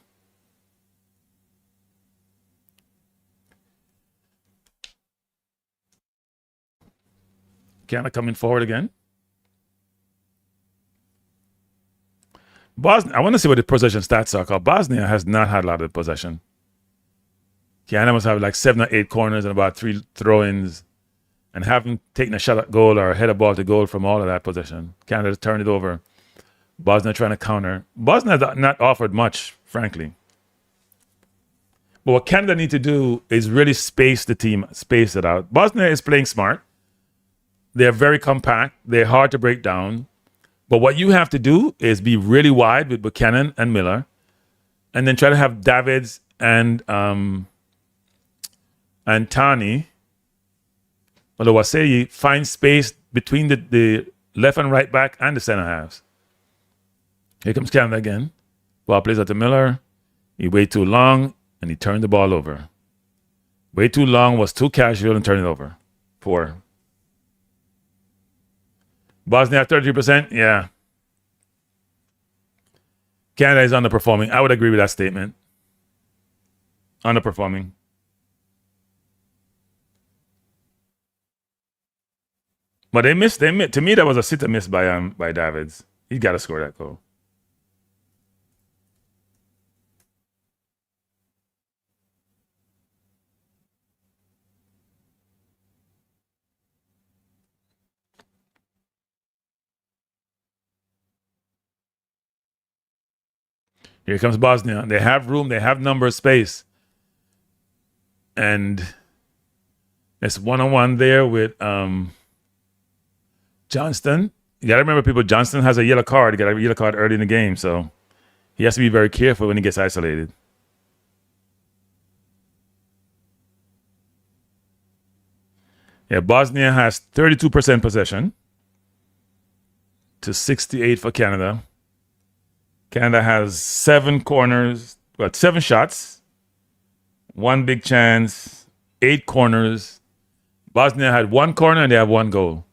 Canada coming forward again. Bosnia, I want to see what the possession stats are, because Bosnia has not had a lot of possession. Canada must have like 7 or 8 corners and about 3 throw-ins, and haven't taken a shot at goal or a header ball to goal from all of that possession. Canada turned it over. Bosnia trying to counter. Bosnia has not offered much, frankly. But what Canada need to do is really space the team, space it out. Bosnia is playing smart. They're very compact. They're hard to break down. But what you have to do is be really wide with Buchanan and Miller, and then try to have Davids and Tani, although Wasei, find space between the left and right back and the center halves. Here comes Canada again. Ball plays out to Miller. He waited too long, and he turned the ball over. Way too long, was too casual, and turned it over. 4. Bosnia at 33%? Yeah. Canada is underperforming. I would agree with that statement. Underperforming. But they missed. To me, that was a sitter miss by Davies. He's got to score that goal. Here comes Bosnia. They have room. They have number, space. And it's one-on-one there with Johnston. You got to remember, people, Johnston has a yellow card. He got a yellow card early in the game, so he has to be very careful when he gets isolated. Yeah, Bosnia has 32% possession to 68 for Canada. Canada has 7 corners, 7 shots, 1 big chance, 8 corners. Bosnia had 1 corner and they have 1 goal.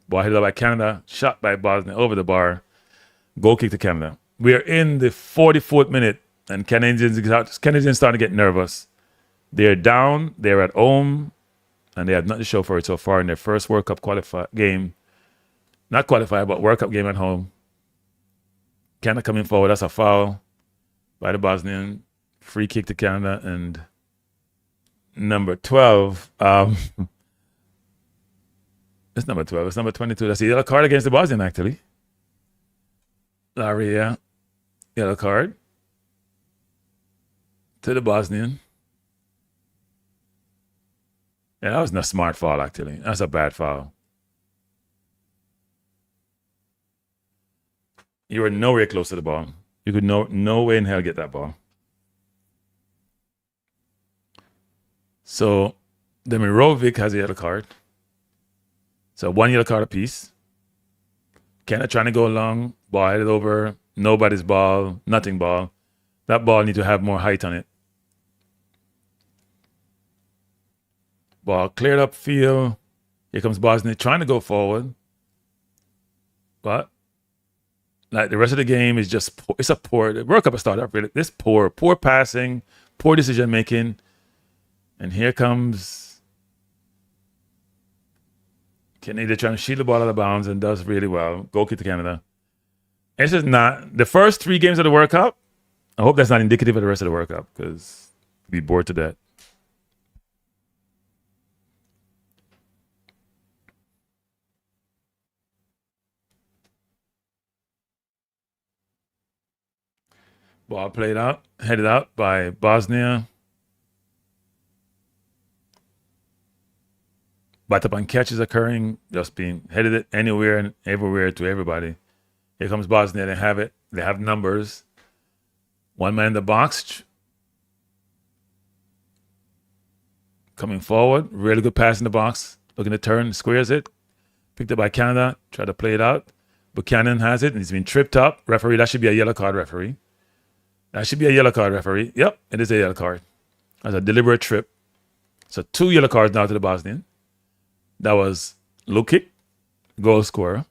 Ball headed up by Canada, shot by Bosnia over the bar. Goal kick to Canada. We are in the 44th minute, and Canadians starting to get nervous. They're down, they're at home, and they have nothing to show for it so far in their first World Cup game. Not qualified, but World Cup game at home. Canada coming forward. That's a foul by the Bosnian. Free kick to Canada. And number 12. It's number 12. It's number 22. That's the yellow card against the Bosnian, actually. Laria. Yellow card to the Bosnian. Yeah, that was not a smart foul, actually. That's a bad foul. You were nowhere close to the ball. You could no way in hell get that ball. So Demirovic has a yellow card. So 1 yellow card apiece. Canada trying to go along, ball headed over, nobody's ball, nothing ball. That ball needs to have more height on it. Ball cleared up field. Here comes Bosnia trying to go forward. But like the rest of the game is just poor. It's a poor. The World Cup has started up really. This poor passing, poor decision making, and here comes Canada trying to shield the ball out of bounds and does really well. Goal kick to Canada. It's just not the first 3 games of the World Cup. I hope that's not indicative of the rest of the World Cup because we'd be bored to death. Ball played out, headed out by Bosnia. Bat and catch is occurring, just being headed anywhere and everywhere to everybody. Here comes Bosnia. They have it. They have numbers. 1 man in the box. Coming forward. Really good pass in the box. Looking to turn, squares it. Picked up by Canada. Try to play it out. Buchanan has it, and he's been tripped up. Referee, that should be a yellow card, referee. That should be a yellow card, referee. Yep, it is a yellow card. That's a deliberate trip. So 2 yellow cards now to the Bosnian. That was low kick, goal scorer.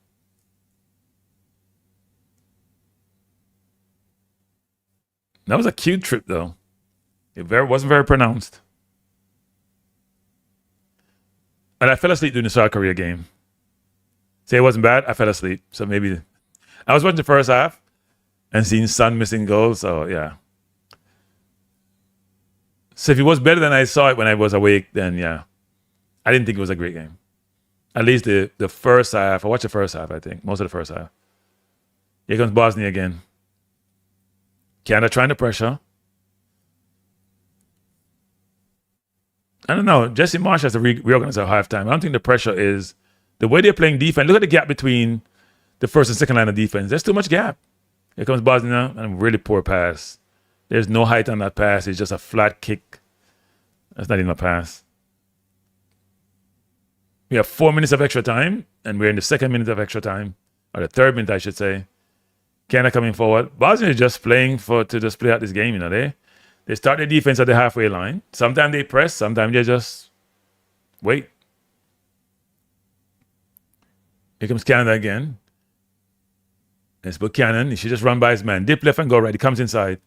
That was a cute trip, though. It wasn't very pronounced. And I fell asleep during the South Korea game. Say it wasn't bad, I fell asleep. So maybe I was watching the first half and seeing Son missing goals. So yeah. So if it was better than I saw it when I was awake, then yeah. I didn't think it was a great game. At least the first half. I watched the first half, I think. Most of the first half. Here comes Bosnia again. Canada trying to pressure. I don't know. Jesse Marsh has to reorganize at halftime. I don't think the pressure is the way they're playing defense. Look at the gap between the first and second line of defense. There's too much gap. Here comes Bosnia, and a really poor pass. There's no height on that pass. It's just a flat kick. That's not even a pass. We have 4 minutes of extra time, and we're in the second minute of extra time, or the third minute, I should say. Canada coming forward. Bosnia is just playing to just play out this game. They start their defense at the halfway line. Sometimes they press. Sometimes they just wait. Here comes Canada again. It's Buchanan. He should just run by his man. Dip left and go right. He comes inside.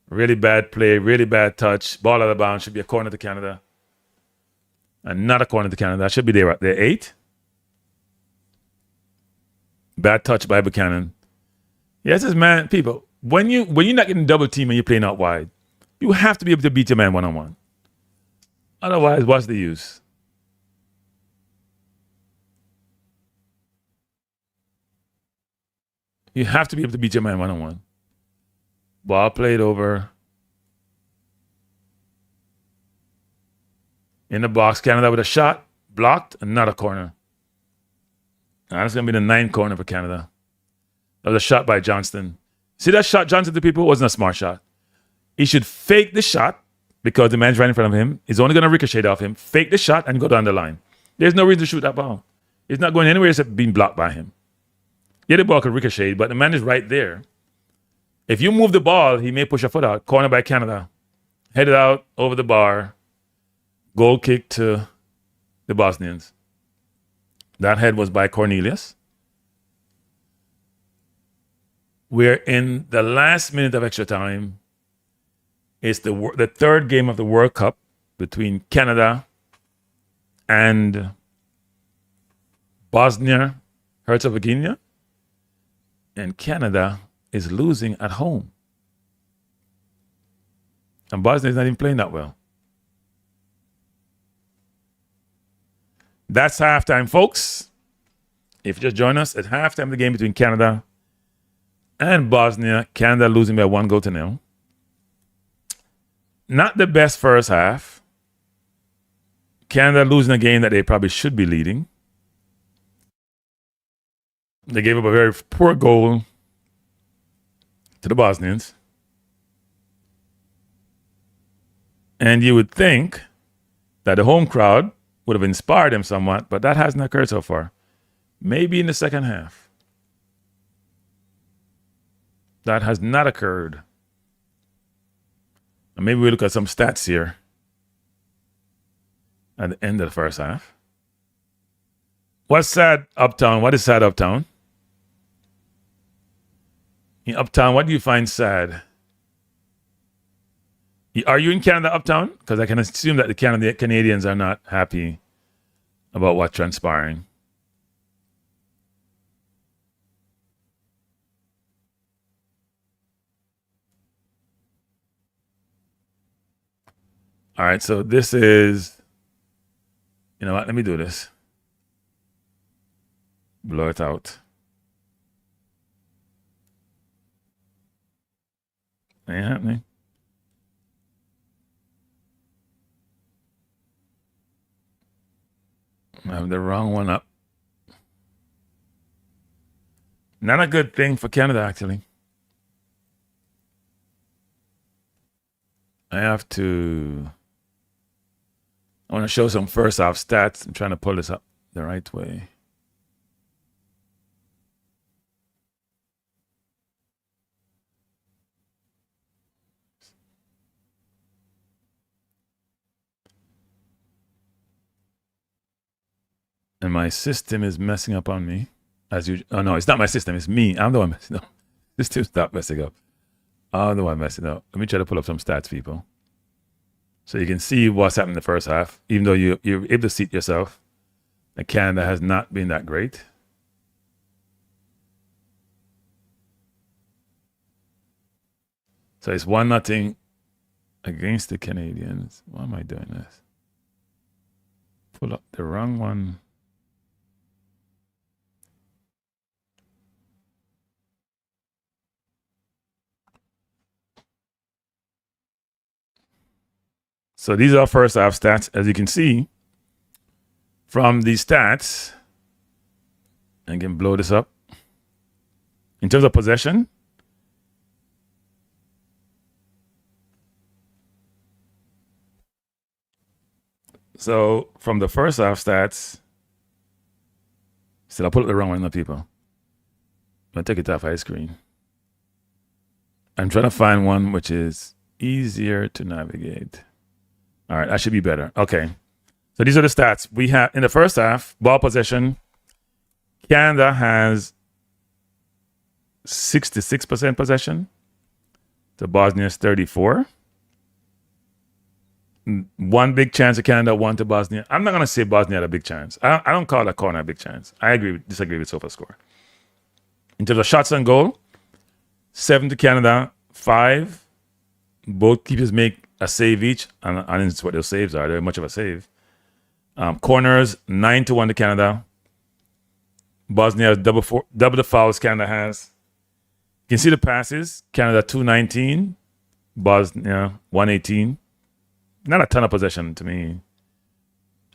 Really bad play. Really bad touch. Ball out of bounds. Should be a corner to Canada. And not a corner to Canada. That should be there. They're 8. Bad touch by Buchanan. Yes, this man, people, when you're not getting double team and you're playing out wide, you have to be able to beat your man one-on-one. Otherwise, what's the use? You have to be able to beat your man one-on-one. Ball played over. In the box, Canada with a shot, blocked, and not a corner. Now, that's going to be the 9th corner for Canada. That was a shot by Johnston. See that shot Johnston to people? Wasn't a smart shot. He should fake the shot because the man's right in front of him. He's only going to ricochet off him. Fake the shot and go down the line. There's no reason to shoot that ball. It's not going anywhere except being blocked by him. Yeah, the ball could ricochet, but the man is right there. If you move the ball, he may push a foot out. Corner by Canada. Headed out over the bar. Goal kick to the Bosnians. That head was by Cornelius. We're in the last minute of extra time. It's the 3rd game of the World Cup between Canada and Bosnia Herzegovina. And Canada is losing at home. And Bosnia is not even playing that well. That's halftime, folks. If you just join us, at halftime, the game between Canada and Bosnia. Canada losing by 1-0. Not the best first half. Canada losing a game that they probably should be leading. They gave up a very poor goal to the Bosnians. And you would think that the home crowd would have inspired them somewhat, but that hasn't occurred so far. Maybe in the second half. That has not occurred. And maybe we look at some stats here at the end of the first half. What's sad, Uptown? What is sad, Uptown? In Uptown, what do you find sad? Are you in Canada, Uptown? Because I can assume that the Canadians are not happy about what's transpiring. All right, so this is, you know what? Let me do this. Blow it out. Ain't happening. I have the wrong one up. Not a good thing for Canada, actually. I want to show some first half stats. I'm trying to pull this up the right way. And my system is messing up on me. As usual. Oh, no, it's not my system. It's me. I'm the one messing up. System stop messing up. I'm the one messing up. Let me try to pull up some stats, people. So you can see what's happened in the first half. Even though you're able to see it yourself. And Canada has not been that great. So it's 1-0 against the Canadians. Why am I doing this? Pull up the wrong one. So these are first half stats. As you can see from these stats, I can blow this up. In terms of possession, so from the first half stats, still I pull up the wrong one, people. I'll take it off high screen. I'm trying to find one which is easier to navigate. All right, that should be better. Okay. So these are the stats. We have in the first half, ball possession, Canada has 66% possession. To Bosnia's 34. One big chance to Canada, one to Bosnia. I'm not going to say Bosnia had a big chance. I don't call that corner a big chance. I disagree with SofaScore. In terms of shots on goal, 7 to Canada, 5. Both keepers make a save each. And it's what their saves are. They're much of a save. Corners, 9 to 1 to Canada. Bosnia has double the fouls Canada has. You can see the passes. Canada 219. Bosnia 118. Not a ton of possession to me.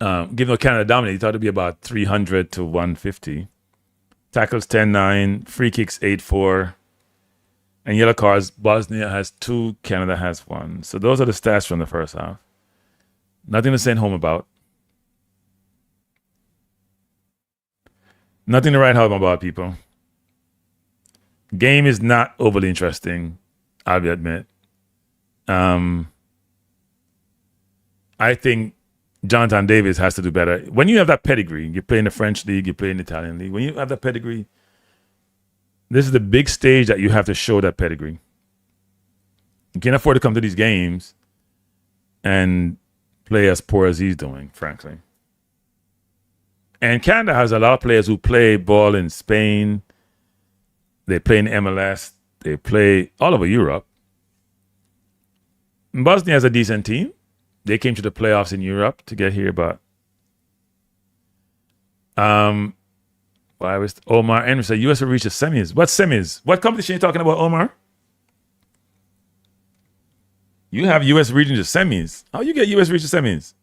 Given though Canada dominated, you thought it'd be about 300 to 150. Tackles 10-9. Free kicks 8-4. And yellow cards, Bosnia has 2, Canada has 1. So those are the stats from the first half. Nothing to send home about. Nothing to write home about, people. Game is not overly interesting, I'll admit. I think Jonathan Davis has to do better. When you have that pedigree, you play in the French league, you play in the Italian league. When you have that pedigree, this is the big stage that you have to show that pedigree. You can't afford to come to these games and play as poor as he's doing, frankly. And Canada has a lot of players who play ball in Spain. They play in MLS. They play all over Europe. Bosnia has a decent team. They came to the playoffs in Europe to get here, but Omar Henry said US will reach the semis. What semis? What competition are you talking about, Omar? You have US reaching the semis. How you get US reach the semis?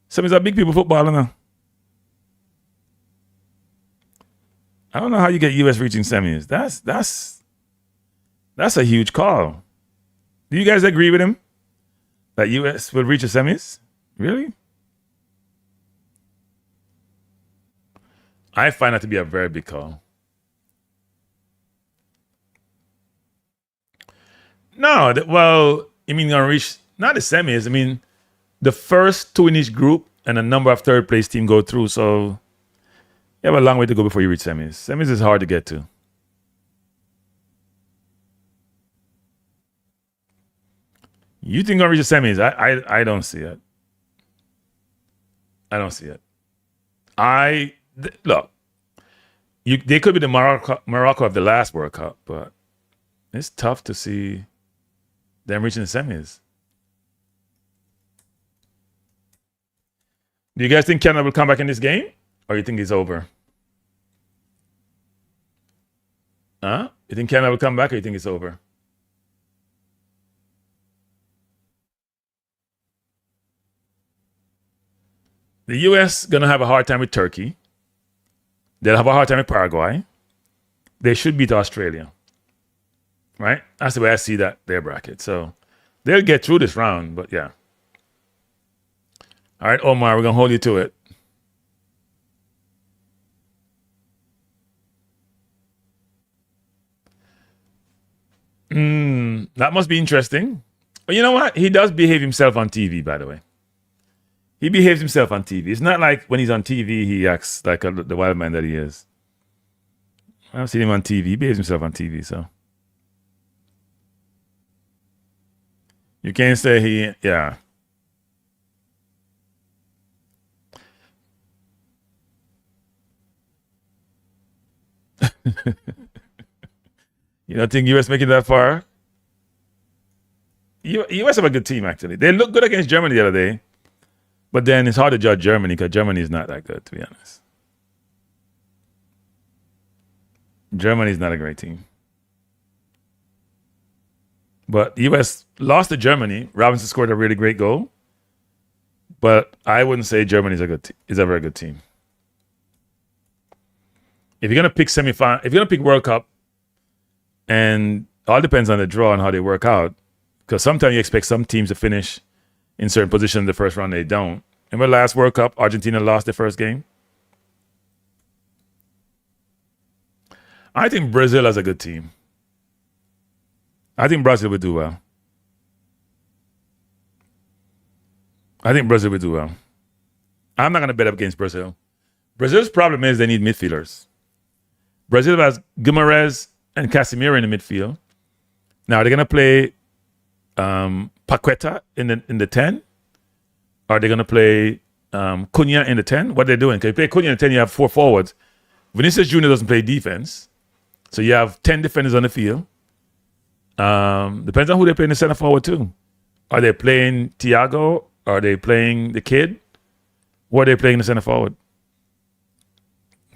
Semis are big people football, now. I don't know how you get US reaching semis. That's a huge call. Do you guys agree with him? That US will reach the semis? Really? I find that to be a very big call. No, well, you mean gonna reach not the semis? I mean, the first 2 in each group and a number of third place team go through. So you have a long way to go before you reach semis. Semis is hard to get to. You think gonna reach the semis? I don't see it. I don't see it. Look, they could be the Morocco of the last World Cup, but it's tough to see them reaching the semis. Do you guys think Canada will come back in this game, or you think it's over? Huh? You think Canada will come back, or you think it's over? The U.S. gonna have a hard time with Turkey. They'll have a hard time with Paraguay. They should beat Australia. Right? That's the way I see their bracket. So they'll get through this round, but yeah. All right, Omar, we're gonna hold you to it. That must be interesting. But you know what? He does behave himself on TV, by the way. He behaves himself on TV. It's not like when he's on TV, he acts like the wild man that he is. I've seen him on TV. He behaves himself on TV, so. You can't say yeah. You don't think U.S. making that far? U.S. have a good team, actually. They look good against Germany the other day. But then it's hard to judge Germany because Germany is not that good, to be honest. Germany is not a great team. But the U.S. lost to Germany. Robinson scored a really great goal. But I wouldn't say Germany is a very good team. If you're gonna pick semifinal, if you're gonna pick World Cup, and all depends on the draw and how they work out, because sometimes you expect some teams to finish in certain positions in the first round, they don't. Remember last World Cup, Argentina lost their first game? I think Brazil has a good team. I think Brazil would do well. I think Brazil would do well. I'm not going to bet up against Brazil. Brazil's problem is they need midfielders. Brazil has Guimarães and Casemiro in the midfield. Now, they're going to play Paqueta in the 10? Are they going to play Cunha in the 10? What they're doing? Because you play Cunha in the 10, you have 4 forwards. Vinicius Jr. doesn't play defense. So you have 10 defenders on the field. Depends on who they play in the center forward too. Are they playing Thiago? Are they playing the kid? Or are they playing the center forward?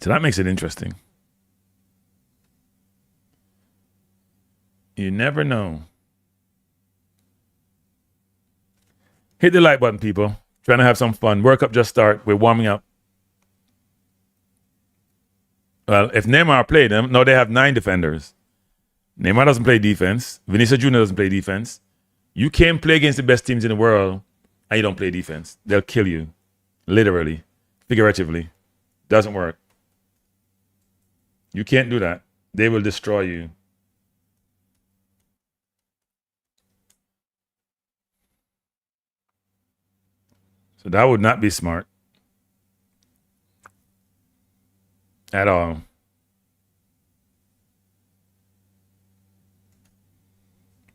So that makes it interesting. You never know. Hit the like button, people. Trying to have some fun. World Cup just start. We're warming up. Well, if Neymar played them, no, they have 9 defenders. Neymar doesn't play defense. Vinicius Jr. doesn't play defense. You can't play against the best teams in the world and you don't play defense. They'll kill you. Literally. Figuratively. Doesn't work. You can't do that. They will destroy you. So that would not be smart. At all.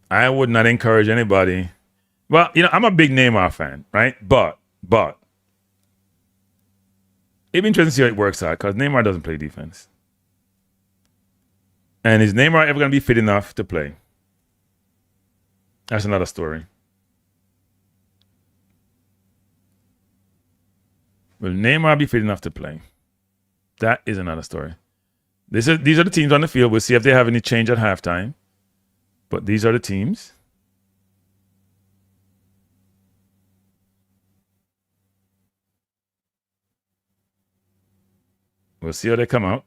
I would not encourage anybody. Well, I'm a big Neymar fan, right? But it'd be interesting to see how it works out because Neymar doesn't play defense. And is Neymar ever going to be fit enough to play? That's another story. Will Neymar be fit enough to play? That is another story. These are the teams on the field. We'll see if they have any change at halftime. But these are the teams. We'll see how they come out.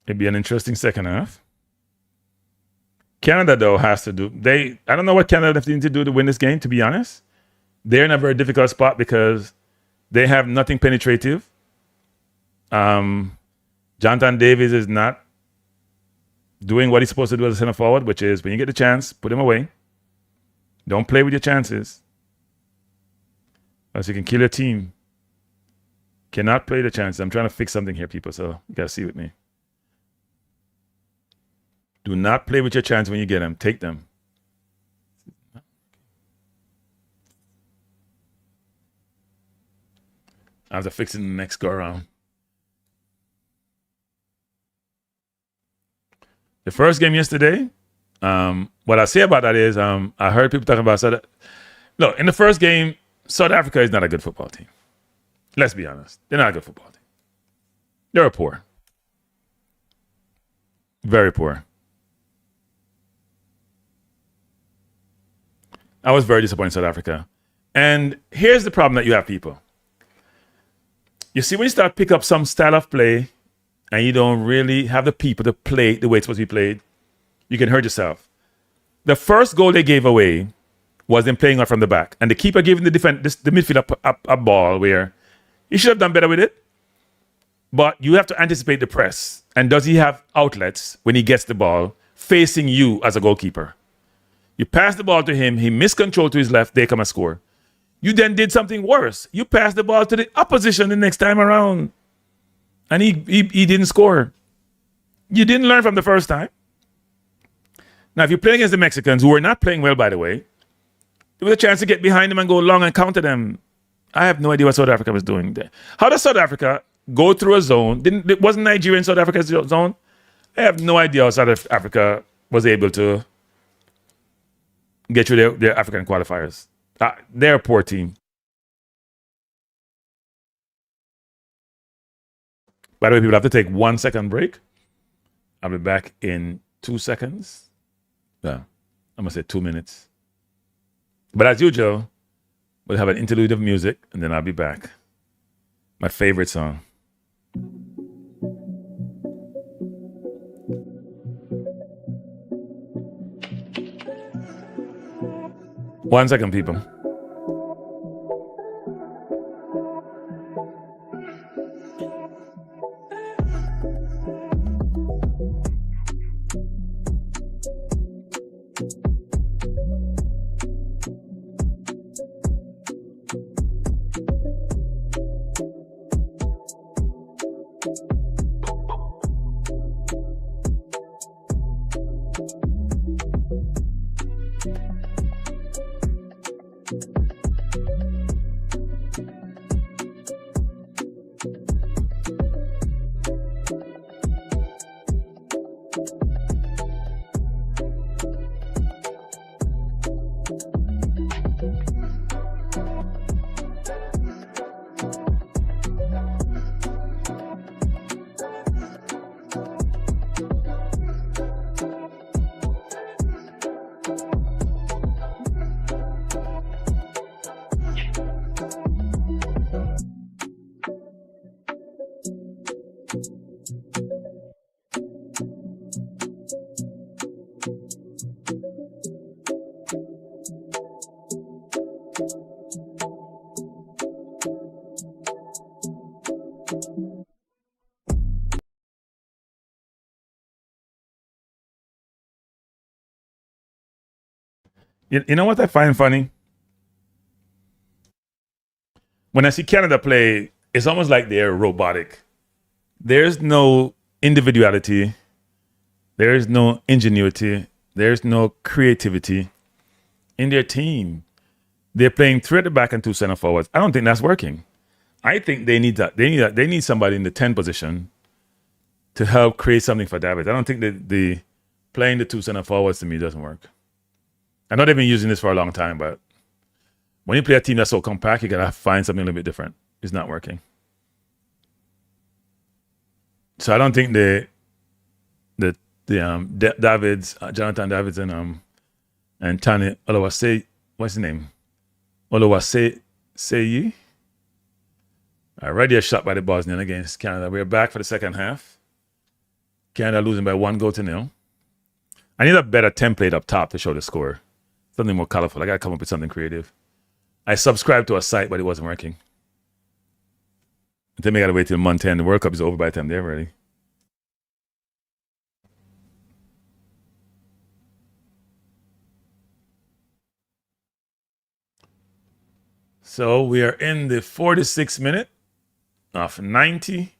It'd be an interesting second half. Canada, though, has to do... I don't know what Canada need to do to win this game, to be honest. They're in a very difficult spot because they have nothing penetrative. Jonathan Davies is not doing what he's supposed to do as a center forward, which is when you get the chance, put him away. Don't play with your chances. Else you can kill your team. Cannot play the chances. I'm trying to fix something here, people, so you got to see with me. Do not play with your chance when you get them. Take them. I have to fix it in the next go around. The first game yesterday, what I say about that is I heard people talking about look, in the first game, South Africa is not a good football team. Let's be honest. They're not a good football team. They're poor. Very poor. I was very disappointed in South Africa. And here's the problem that you have, people. You see, when you start pick up some style of play and you don't really have the people to play the way it's supposed to be played, you can hurt yourself. The first goal they gave away was them playing out from the back. And the keeper giving the midfielder a ball where he should have done better with it. But you have to anticipate the press. And does he have outlets when he gets the ball facing you as a goalkeeper? You pass the ball to him, he missed control to his left, they come and score. You then did something worse. You passed the ball to the opposition the next time around. And he didn't score. You didn't learn from the first time. Now, if you play against the Mexicans, who were not playing well, by the way, there was a chance to get behind them and go long and counter them. I have no idea what South Africa was doing there. How does South Africa go through a zone? Wasn't Nigeria in South Africa's zone? I have no idea how South Africa was able to get through their African qualifiers. They're a poor team. By the way, people have to take 1 second break. I'll be back in 2 seconds. Yeah, I'm going to say 2 minutes. But as usual, we'll have an interlude of music and then I'll be back. My favorite song. 1 second, people. You know what I find funny? When I see Canada play, it's almost like they're robotic. There's no individuality. There's no ingenuity. There's no creativity in their team. They're playing 3 at the back and 2 center forwards. I don't think that's working. I think they need that. They need somebody in the 10 position to help create something for Davies. I don't think that the playing the 2 center forwards to me doesn't work. I know they've been using this for a long time, but when you play a team that's so compact, you gotta find something a little bit different. It's not working. So I don't think Davids, Jonathan Davids and Tani Oluwase, what's his name? Oluwase. Already a shot by the Bosnian against Canada. We're back for the second half. Canada losing by 1-0. I need a better template up top to show the score. Something more colorful. I gotta come up with something creative. I subscribed to a site, but it wasn't working. Then we gotta wait till month 10. The World Cup is over by the time they're ready. So we are in the 46th minute of 90.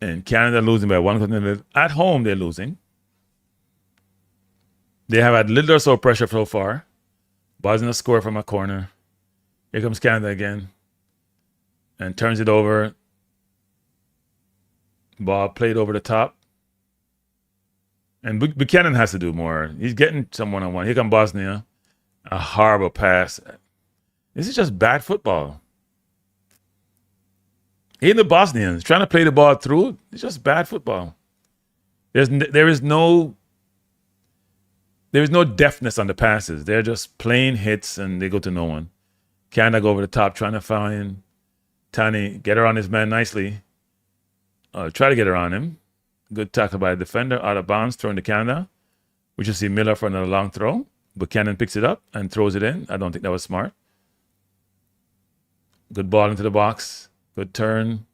And Canada losing by 1. At home, they're losing. They have had little or so pressure so far. Bosnia score from a corner. Here comes Canada again. And turns it over. Ball played over the top. And Buchanan has to do more. He's getting some one-on-one. Here comes Bosnia. A horrible pass. This is just bad football. Even the Bosnians trying to play the ball through, it's just bad football. There is no deftness on the passes. They're just plain hits and they go to no one. Canada go over the top trying to find Tani, get her on his man nicely. Try to get her on him. Good tackle by the defender, out of bounds, throwing to Canada. We just see Miller for another long throw. Buchanan picks it up and throws it in. I don't think that was smart. Good ball into the box. Good turn.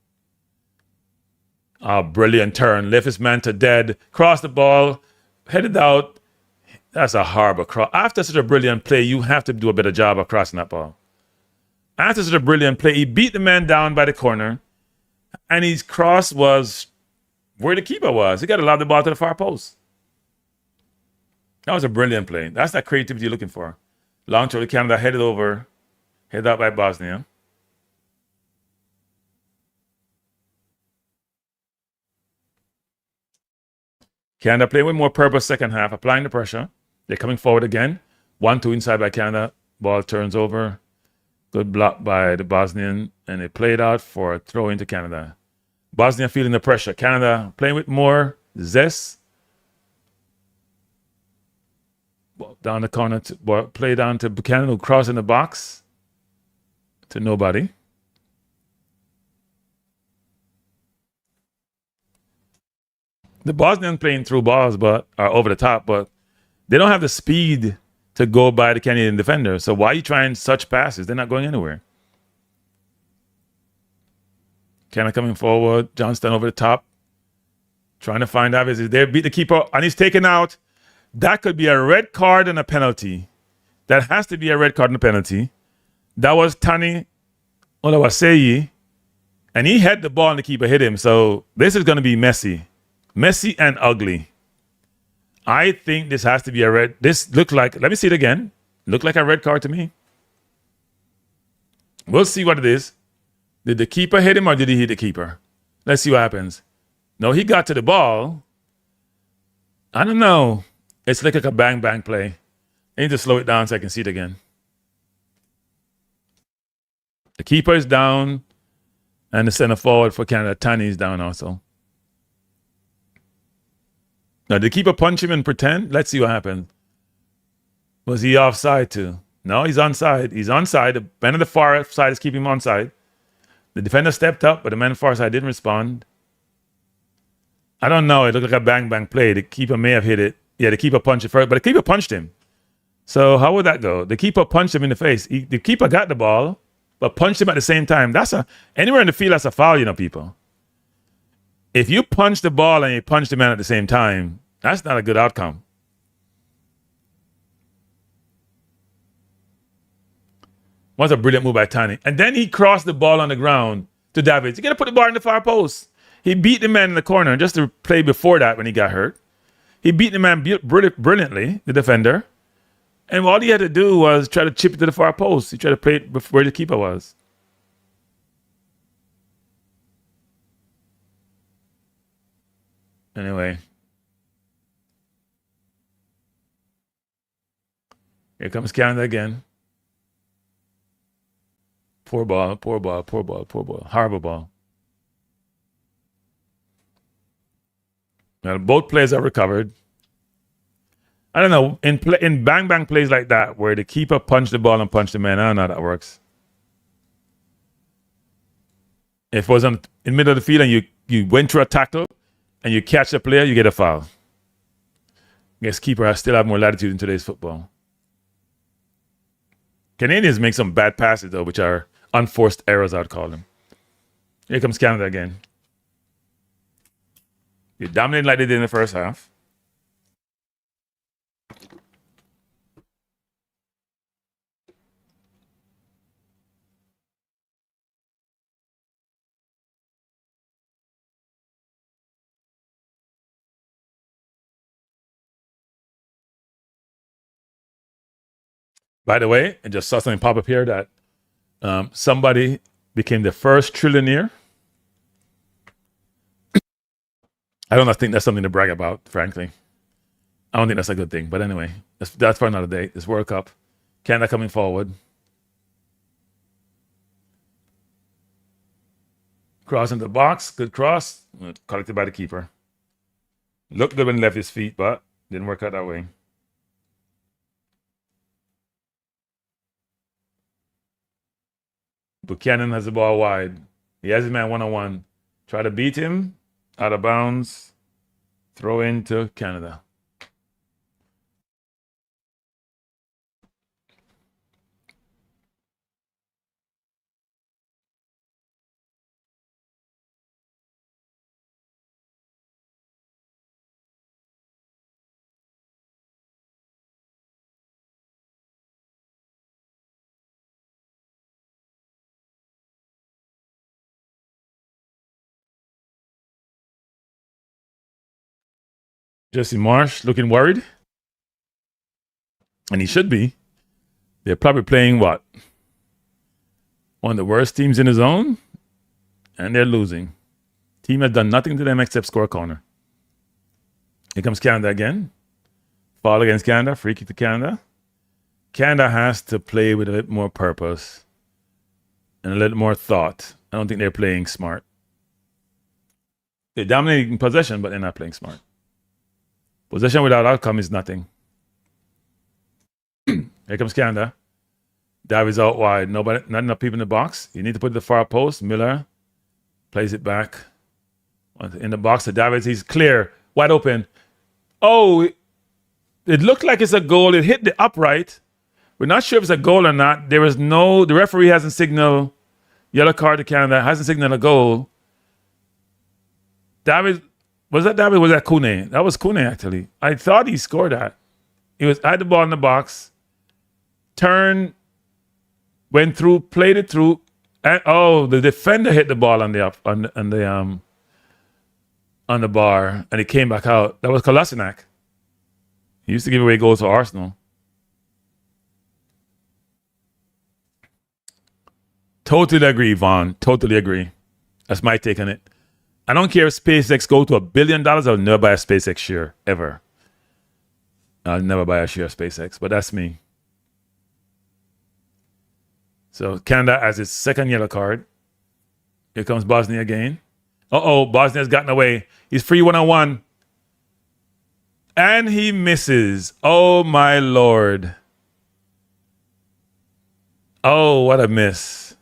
Brilliant turn. Lift his man to dead. Cross the ball. Headed out. That's a horrible cross. After such a brilliant play, you have to do a better job of crossing that ball. After such a brilliant play, he beat the man down by the corner. And his cross was where the keeper was. He got to lob the ball to the far post. That was a brilliant play. That's that creativity you're looking for. Long throw to Canada, headed out by Bosnia. Canada playing with more purpose second half, applying the pressure. They're coming forward again. 1-2 inside by Canada. Ball turns over. Good block by the Bosnian. And they play it out for a throw into Canada. Bosnia feeling the pressure. Canada playing with more zest. Ball down the corner. Play down to Buchanan, who cross in the box. To nobody. The Bosnians playing through balls, but are over the top, but they don't have the speed to go by the Canadian defender. So why are you trying such passes? They're not going anywhere. Canada coming forward. Johnston over the top. Trying to find Davies. Is there, beat the keeper, and he's taken out. That could be a red card and a penalty. That has to be a red card and a penalty. That was Tani Olawaseyi. And he had the ball and the keeper hit him. So this is going to be messy. Messy and ugly. I think this has to be a red. This looked like, let me see it again. Looked like a red card to me. We'll see what it is. Did the keeper hit him or did he hit the keeper? Let's see what happens. No, he got to the ball. I don't know. It's like a bang play. I need to slow it down so I can see it again. The keeper is down. And the center forward for Canada, Tani, is down also. Now, did the keeper punch him and pretend? Let's see what happened. Was he offside too? No, he's onside. He's onside. The man on the far side is keeping him onside. The defender stepped up, but the man on the far side didn't respond. I don't know. It looked like a bang play. The keeper may have hit it. Yeah, the keeper punched it first, but the keeper punched him. So how would that go? The keeper punched him in the face. The keeper got the ball, but punched him at the same time. Anywhere in the field, that's a foul, people. If you punch the ball and you punch the man at the same time, that's not a good outcome. Was a brilliant move by Tani. And then he crossed the ball on the ground to Davies. You got to put the ball in the far post. He beat the man in the corner just to play before that when he got hurt. He beat the man brilliantly, the defender. And all he had to do was try to chip it to the far post. He tried to play it where the keeper was. Anyway. Here comes Canada again. Poor ball. Horrible ball. Now, both players are recovered. I don't know. In bang plays like that, where the keeper punched the ball and punched the man, I don't know how that works. If it was in the middle of the field and you went through a tackle and you catch a player, you get a foul. I guess keeper still have more latitude in today's football. Canadians make some bad passes, though, which are unforced errors, I'd call them. Here comes Canada again. You dominated like they did in the first half. By the way, I just saw something pop up here that somebody became the first trillionaire. I don't think that's something to brag about, frankly. I don't think that's a good thing. But anyway, that's for another day. This World Cup. Canada coming forward. Cross into the box. Good cross. Collected by the keeper. Looked good when he left his feet, but didn't work out that way. Buchanan has the ball wide. He has his man one-on-one. Try to beat him. Out of bounds. Throw into Canada. Jesse Marsh looking worried. And he should be. They're probably playing what? One of the worst teams in the zone. And they're losing. Team has done nothing to them except score a corner. Here comes Canada again. Foul against Canada. Free kick to Canada. Canada has to play with a little more purpose. And a little more thought. I don't think they're playing smart. They're dominating possession, but they're not playing smart. Possession without outcome is nothing. Here comes Canada. Davies out wide. Not enough people in the box. You need to put the far post. Miller plays it back. In the box to Davies. He's clear. Wide open. Oh, it looked like it's a goal. It hit the upright. We're not sure if it's a goal or not. The referee hasn't signaled yellow card to Canada, hasn't signaled a goal. David, was that Kune? That was Kune, actually. I thought he scored that. He had the ball in the box, turned, went through, played it through, and the defender hit the ball on the bar, and he came back out. That was Kolasinac. He used to give away goals for Arsenal. Totally agree, Vaughn. Totally agree. That's my take on it. I don't care if SpaceX go to $1 billion. I'll never buy a SpaceX share, ever. I'll never buy a share of SpaceX, but that's me. So Canada has its second yellow card. Here comes Bosnia again. Bosnia's gotten away. He's free one-on-one. And he misses. Oh, my Lord. Oh, what a miss.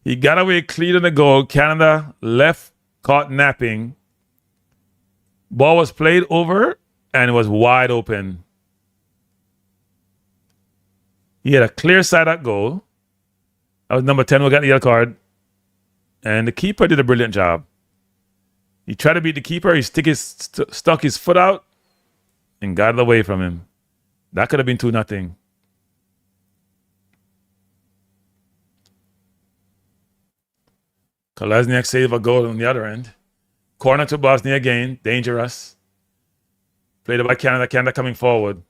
He got away clean on the goal. Canada left, caught napping. Ball was played over and it was wide open. He had a clear side at goal. That was number 10 who got the yellow card. And the keeper did a brilliant job. He tried to beat the keeper. He stuck his foot out and got it away from him. That could have been 2-0. Kolasinac saved a goal on the other end. Corner to Bosnia again. Dangerous. Played by Canada. Canada coming forward.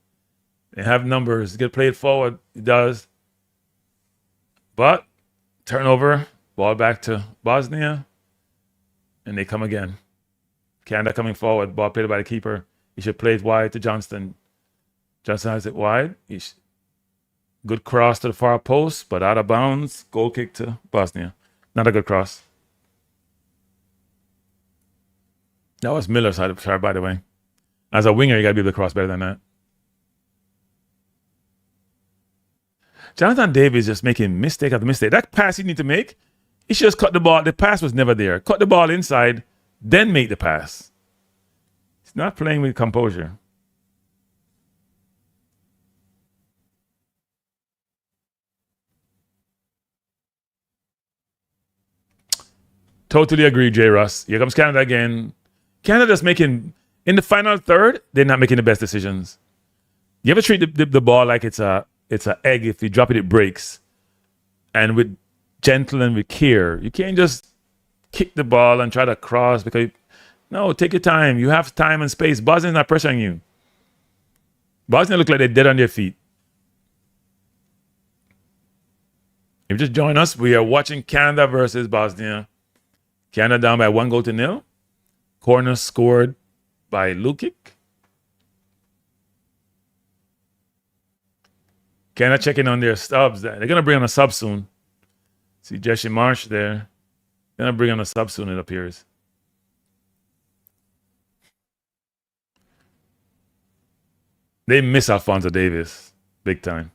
They have numbers. Get played forward. It does. But turnover. Ball back to Bosnia. And they come again. Canada coming forward. Ball played by the keeper. He should play it wide to Johnston. Johnston has it wide. Good cross to the far post, but out of bounds. Goal kick to Bosnia. Not a good cross. That was Miller's side, by the way. As a winger, you got to be able to cross better than that. Jonathan Davies just making mistake after mistake. That pass he need to make, he should just cut the ball. The pass was never there. Cut the ball inside, then make the pass. He's not playing with composure. Totally agree, J. Russ. Here comes Canada again. Canada's making, in the final third, they're not making the best decisions. You ever treat the ball like it's an egg? If you drop it, it breaks. And with gentle and with care, you can't just kick the ball and try to cross because, no, take your time. You have time and space. Bosnia's not pressuring you. Bosnia look like they're dead on their feet. If you just join us, we are watching Canada versus Bosnia. Canada down by 1-0. Corner scored by Lukic. Canada checking on their subs. They're going to bring on a sub soon. See Jesse Marsh there. They're going to bring on a sub soon, it appears. They miss Alphonso Davies big time.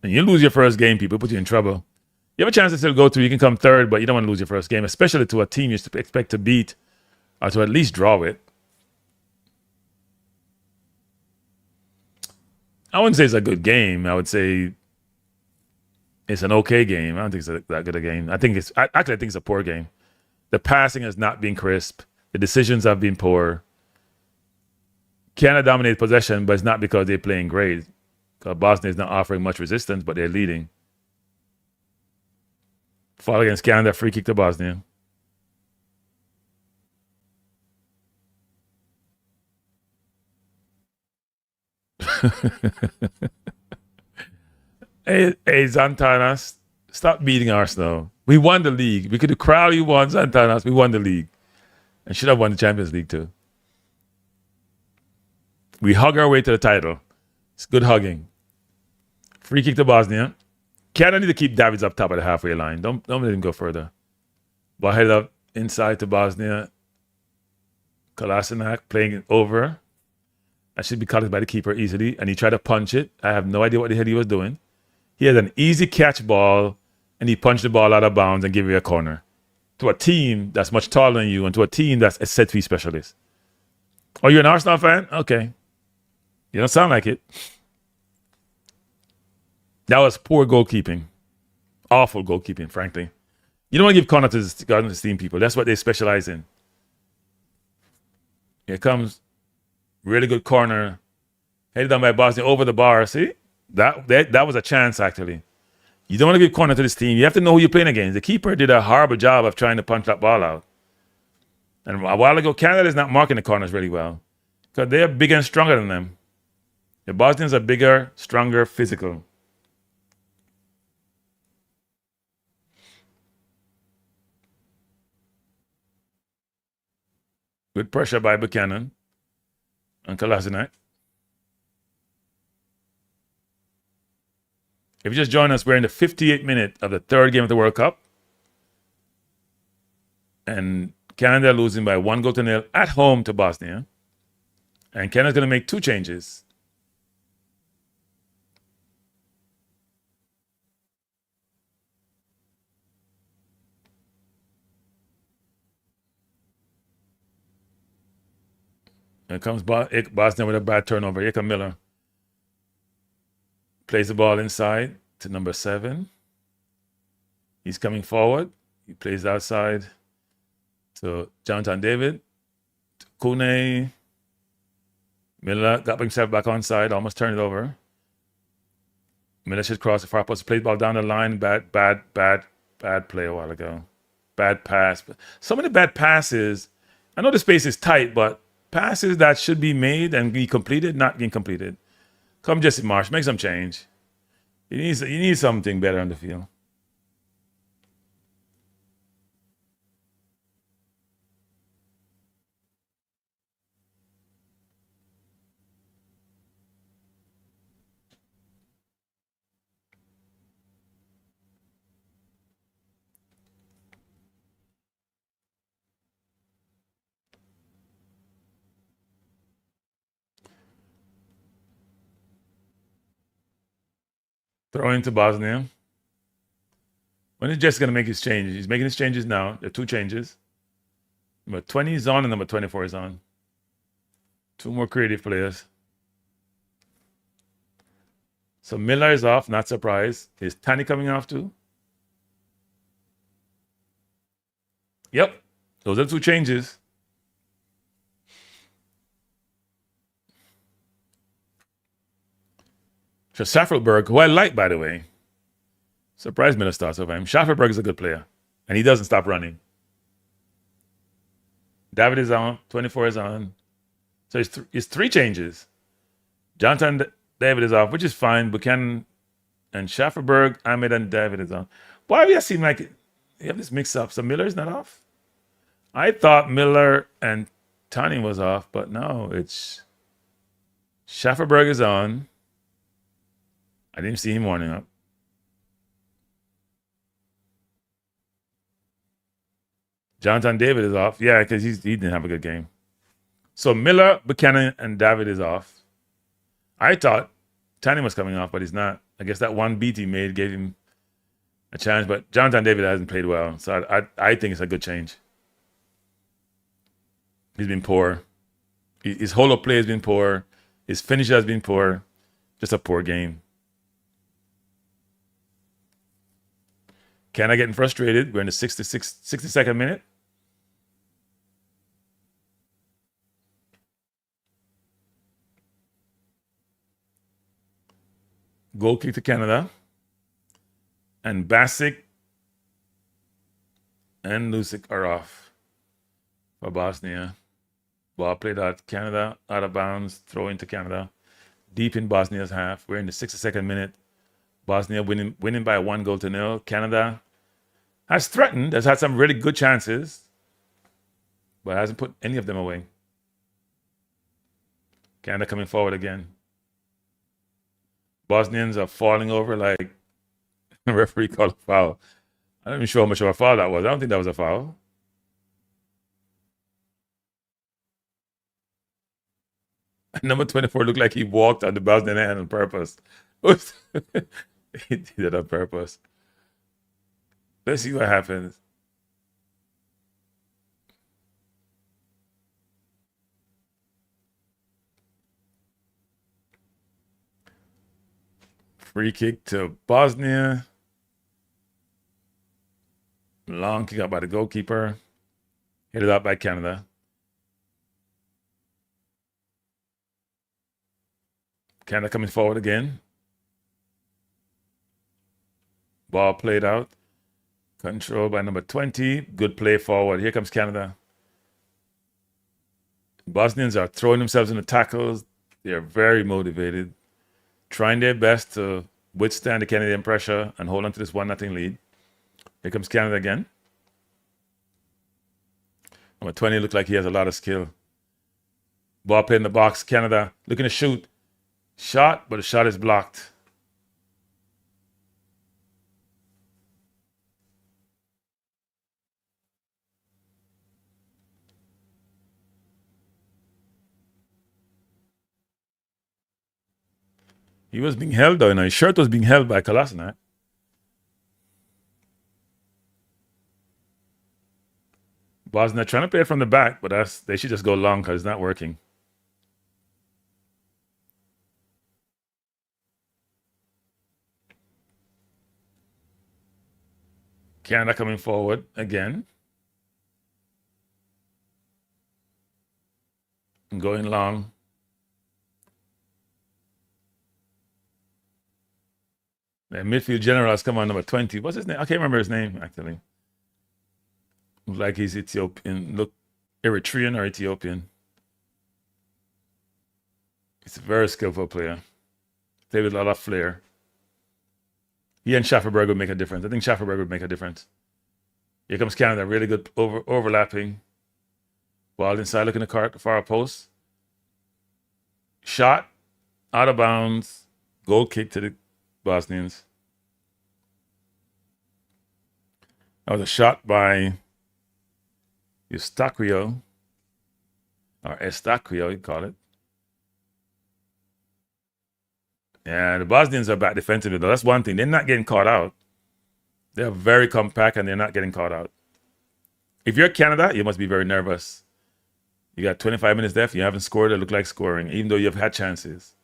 And you lose your first game, people put you in trouble. You have a chance to still go through. You can come third, but you don't want to lose your first game, especially to a team you expect to beat or to at least draw with. I wouldn't say it's a good game. I would say it's an okay game. I don't think it's that good a game. I think it's a poor game. The passing has not been crisp. The decisions have been poor. Canada dominated possession, but it's not because they're playing great. Because Bosnia is not offering much resistance, but they're leading. Foul against Canada, free kick to Bosnia. Hey, Zantanas, stop beating Arsenal. We won the league. We could have crowd you won, Zantanas. We won the league. And should have won the Champions League too. We hug our way to the title. It's good hugging. Free kick to Bosnia. Canada need to keep Davies up top of the halfway line. Don't let him go further. Ball headed up inside to Bosnia. Kolasinac playing it over. That should be caught by the keeper easily. And he tried to punch it. I have no idea what the hell he was doing. He had an easy catch ball, and he punched the ball out of bounds and gave you a corner. to a team that's much taller than you and to a team that's a set piece specialist. Oh, you're an Arsenal fan? Okay. You don't sound like it. That was poor goalkeeping. Awful goalkeeping, frankly. You don't want to give corner to the team people. That's what they specialize in. Here comes really good corner. Headed down by Bosnia over the bar. See? That was a chance, actually. You don't want to give corner to this team. You have to know who you're playing against. The keeper did a horrible job of trying to punch that ball out. And a while ago, Canada is not marking the corners really well because they're bigger and stronger than them. The Bosnians are bigger, stronger, physical. Good pressure by Buchanan and Kolasinac. If you just join us, we're in the 58th minute of the third game of the World Cup. And Canada losing by 1-0 at home to Bosnia. And Canada's going to make 2 changes. Here comes Bosnia with a bad turnover. Here comes Miller. Plays the ball inside to number 7. He's coming forward. He plays outside to Jonathan David. Kune. Miller got himself back onside, almost turned it over. Miller should cross the far post. Played the ball down the line. Bad play a while ago. Bad pass. So many bad passes. I know the space is tight, but passes that should be made and be completed, not being completed. Come Jesse Marsh, make some change. You need something better on the field. Throw into Bosnia. When is Jesse going to make his changes? He's making his changes now. There are 2 changes. Number 20 is on and number 24 is on. 2 more creative players. So Miller is off, not surprised. Is Tani coming off too? Yep. Those are 2 changes. So Schaffelberg, who I like, by the way. Surprised Miller starts over him. Schaffelberg is a good player. And he doesn't stop running. David is on. 24 is on. So it's 3 changes. Jonathan David is off, which is fine. Buchanan and Schaffelberg, Ahmed and David is on. Why do you seem like you have this mix-up? So Miller's not off? I thought Miller and Tani was off, but no, it's Schaffelberg is on. I didn't see him warming up. Jonathan David is off. Yeah, because he didn't have a good game. So Miller, Buchanan, and David is off. I thought Tani was coming off, but he's not. I guess that one beat he made gave him a chance, but Jonathan David hasn't played well. So I think it's a good change. He's been poor. His hold-up play has been poor. His finish has been poor. Just a poor game. Canada getting frustrated. We're in the 62nd minute. Goal kick to Canada. And Basic and Lusic are off for Bosnia. Ball played out Canada, out of bounds, throw into Canada. Deep in Bosnia's half. We're in the 62nd minute. Bosnia winning by 1-0. Canada has threatened, has had some really good chances, but hasn't put any of them away. Canada coming forward again. Bosnians are falling over like the referee called a foul. I'm not even sure how much of a foul that was. I don't think that was a foul. Number 24 looked like he walked on the Bosnian hand on purpose. He did it on purpose. Let's see what happens. Free kick to Bosnia. Long kick out by the goalkeeper. Headed out by Canada. Canada coming forward again. Ball played out. Controlled by number 20. Good play forward. Here comes Canada. Bosnians are throwing themselves into tackles. They are very motivated, trying their best to withstand the Canadian pressure and hold on to this 1-0 lead. Here comes Canada again. Number 20 looks like he has a lot of skill. Ball played in the box. Canada looking to shoot. Shot, but the shot is blocked. He was being held though, his shirt was being held by Kolasinac. Bosnia trying to play it from the back, but they should just go long because it's not working. Canada coming forward again. And going long. The midfield general has come on, number 20. What's his name? I can't remember his name, actually. Looks like he's Ethiopian. Look, Eritrean or Ethiopian. He's a very skillful player. Played with a lot of flair. He and Schafferberg would make a difference. I think Schafferberg would make a difference. Here comes Canada. Really good overlapping. Ball inside, looking to cart, far post. Shot. Out of bounds. Goal kick to the Bosnians. That was a shot by Eustaquio, or Estaquio, you call it. Yeah, the Bosnians are back defensively, though. That's one thing. They're not getting caught out. They're very compact, and they're not getting caught out. If you're Canada, you must be very nervous. You got 25 minutes left. You haven't scored. It looked like scoring, even though you've had chances.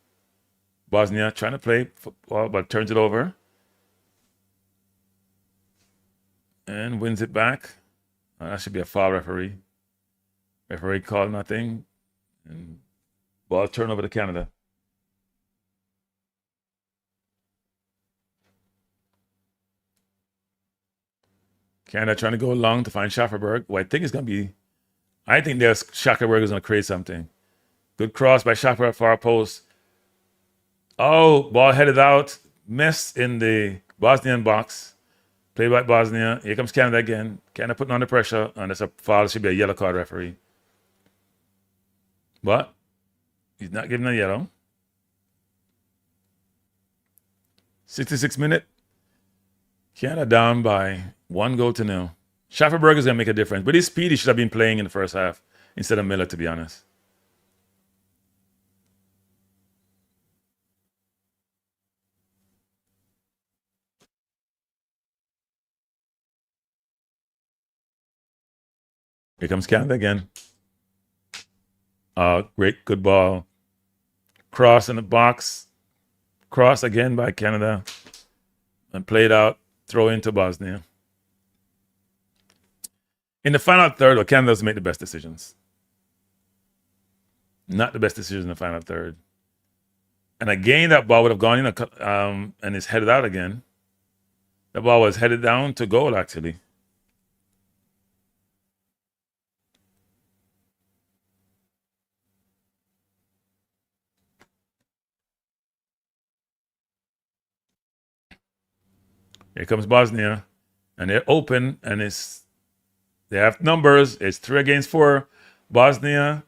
Bosnia trying to play football, but turns it over. And wins it back. That should be a foul, referee. Referee called nothing. And ball turnover to Canada. Canada trying to go long to find Schafferberg. Well, I think Schafferberg is going to create something. Good cross by Schafferberg, far post. Oh, ball headed out. Missed in the Bosnian box. Played by Bosnia. Here comes Canada again. Canada putting under pressure. And it's a foul. It should be a yellow card, referee. But he's not giving a yellow. 66 minute. Canada down by 1-0. Schafferberg is going to make a difference. But his speed, he should have been playing in the first half instead of Miller, to be honest. Here comes Canada again. Great, good ball. Cross in the box. Cross again by Canada. And played out. Throw into Bosnia. In the final third, well, Canada's made the best decisions. Not the best decision in the final third. And again, that ball would have gone in and it's headed out again. The ball was headed down to goal, actually. Here comes Bosnia. And they're open, and they have numbers. It's 3 against 4. Bosnia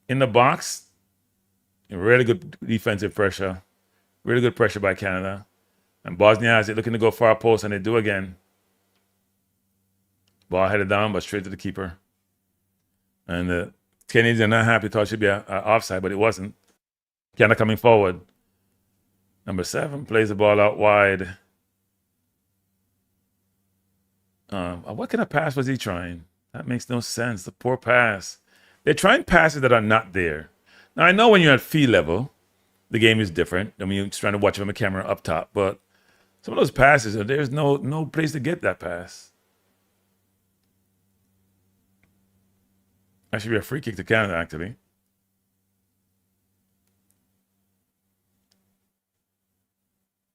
in the box. Really good defensive pressure. Really good pressure by Canada. And Bosnia has it looking to go far post, and they do again. Ball headed down, but straight to the keeper. And the Canadians are not happy. Thought it should be an offside, but it wasn't. Canada coming forward. Number 7 plays the ball out wide. What kind of pass was he trying? That makes no sense. The poor pass. They're trying passes that are not there. Now, I know when you're at field level, the game is different. I mean, you're just trying to watch it from a camera up top. But some of those passes, there's no place to get that pass. That should be a free kick to Canada, actually.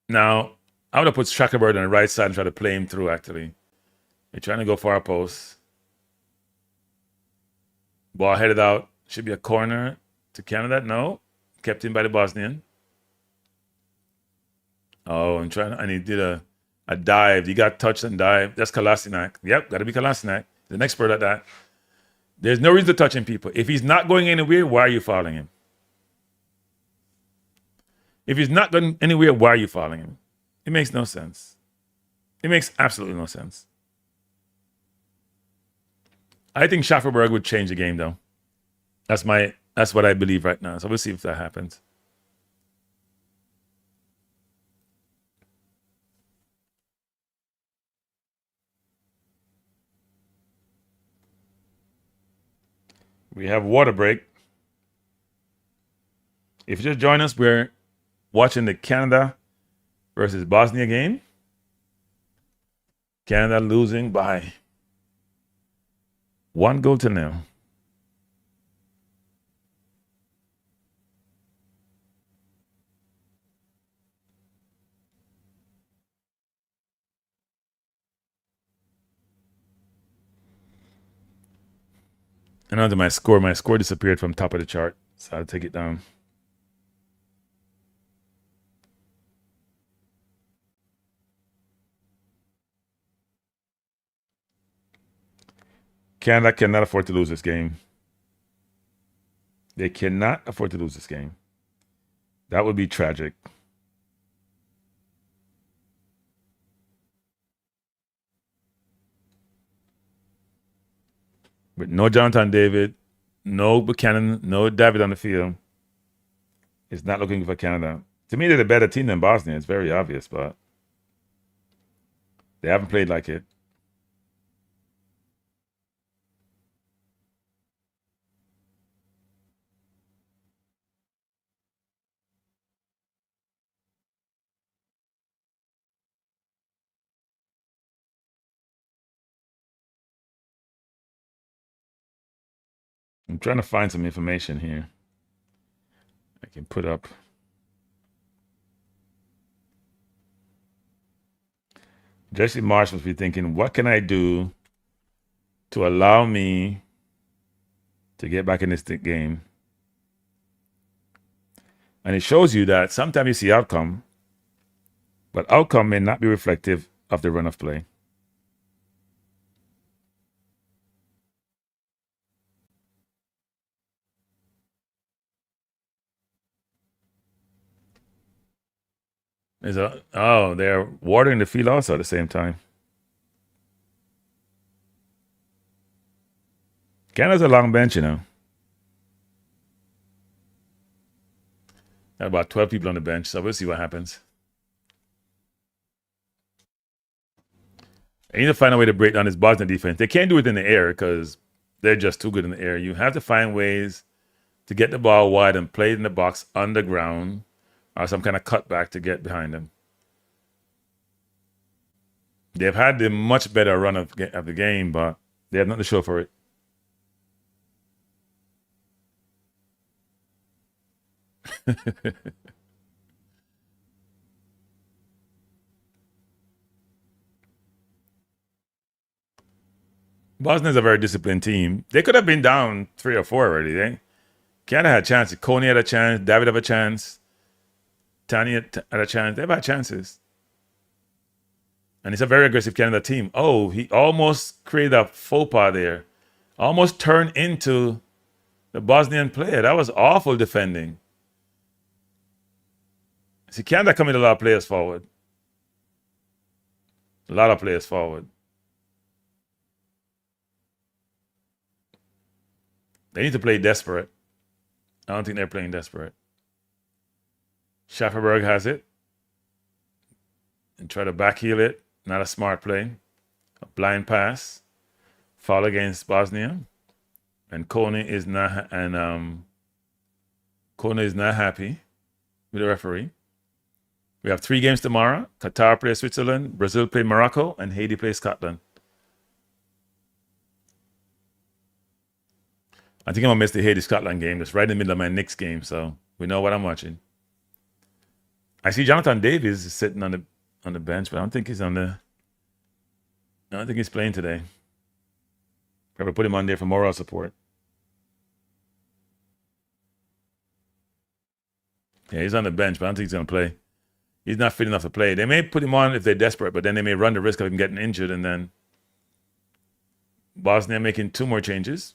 Now, I would have put Shackelberg on the right side and try to play him through, actually. They're trying to go far post. Ball headed out. Should be a corner to Canada. No. Kept in by the Bosnian. Oh, and he did a dive. He got touched and dived. That's Kolasinac. Yep, got to be Kolasinac. He's an expert at that. There's no reason to touch him, people. If he's not going anywhere, why are you fouling him? If he's not going anywhere, why are you fouling him? It makes no sense. It makes absolutely no sense. I think Schafferberg would change the game, though. That's what I believe right now. So we'll see if that happens. We have water break. If you just join us, we're watching the Canada versus Bosnia game. Canada losing by 1-0. And onto my score. My score disappeared from top of the chart, so I'll take it down. Canada cannot afford to lose this game. They cannot afford to lose this game. That would be tragic. With no Jonathan David, no Buchanan, no David on the field, it's not looking for Canada. To me, they're the better team than Bosnia. It's very obvious, but they haven't played like it. I'm trying to find some information here I can put up. Jesse Marsh must be thinking, what can I do to allow me to get back in this game? And it shows you that sometimes you see outcome, but outcome may not be reflective of the run of play. They're watering the field also at the same time. Canada's a long bench, you know. Got about 12 people on the bench, so we'll see what happens. They need to find a way to break down this Bosnia defense. They can't do it in the air because they're just too good in the air. You have to find ways to get the ball wide and play it in the box underground or some kind of cutback to get behind them. They've had the much better run of the game, but they have nothing to show for it. Bosnia's a very disciplined team. They could have been down 3 or 4 already. Canada had chances. Coney had a chance. David had a chance. Tani had a chance. They've had chances. And it's a very aggressive Canada team. Oh, he almost created a faux pas there. Almost turned into the Bosnian player. That was awful defending. See, Canada coming a lot of players forward. A lot of players forward. They need to play desperate. I don't think they're playing desperate. Schafferberg has it. And try to backheel it. Not a smart play. A blind pass. Foul against Bosnia. And Kone is not happy with the referee. We have 3 games tomorrow. Qatar plays Switzerland, Brazil play Morocco, and Haiti plays Scotland. I think I'm going to miss the Haiti-Scotland game. It's right in the middle of my Knicks game, so we know what I'm watching. I see Jonathan Davies is sitting on the bench, but I don't think he's I don't think he's playing today. Probably put him on there for moral support. Yeah, he's on the bench, but I don't think he's going to play. He's not fit enough to play. They may put him on if they're desperate, but then they may run the risk of him getting injured, and then Bosnia making 2 more changes.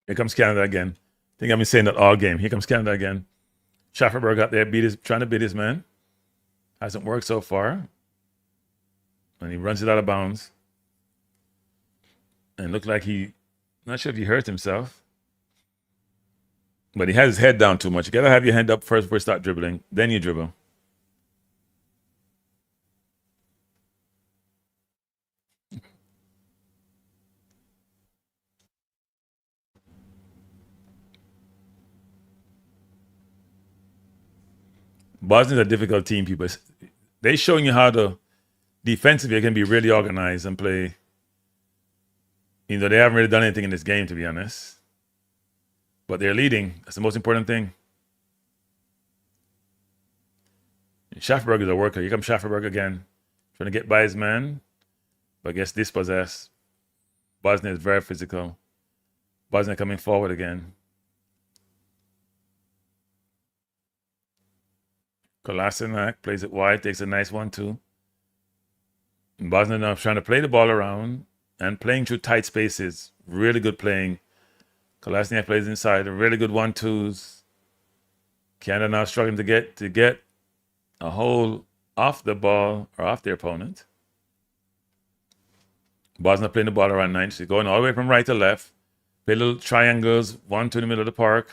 Here comes Canada again. I think I've been saying that all game. Here comes Canada again. Schafferberg out there trying to beat his man. Hasn't worked so far. And he runs it out of bounds. And looked like not sure if he hurt himself. But he has his head down too much. You got to have your hand up first before you start dribbling. Then you dribble. Bosnia's a difficult team, people. They're showing you how to defensively can be really organized and play. You know, they haven't really done anything in this game, to be honest. But they're leading. That's the most important thing. Schafferberg is a worker. Here comes Schafferberg again. Trying to get by his man. But gets dispossessed. Bosnia is very physical. Bosnia coming forward again. Kolasinac plays it wide, takes a nice 1-2. Bosnia now trying to play the ball around and playing through tight spaces. Really good playing. Kolasinac plays inside, a really good 1-2s. Canada now struggling to get a hole off the ball or off their opponent. Bosnia playing the ball around 9. She's going all the way from right to left. Play little triangles, 1 to the middle of the park.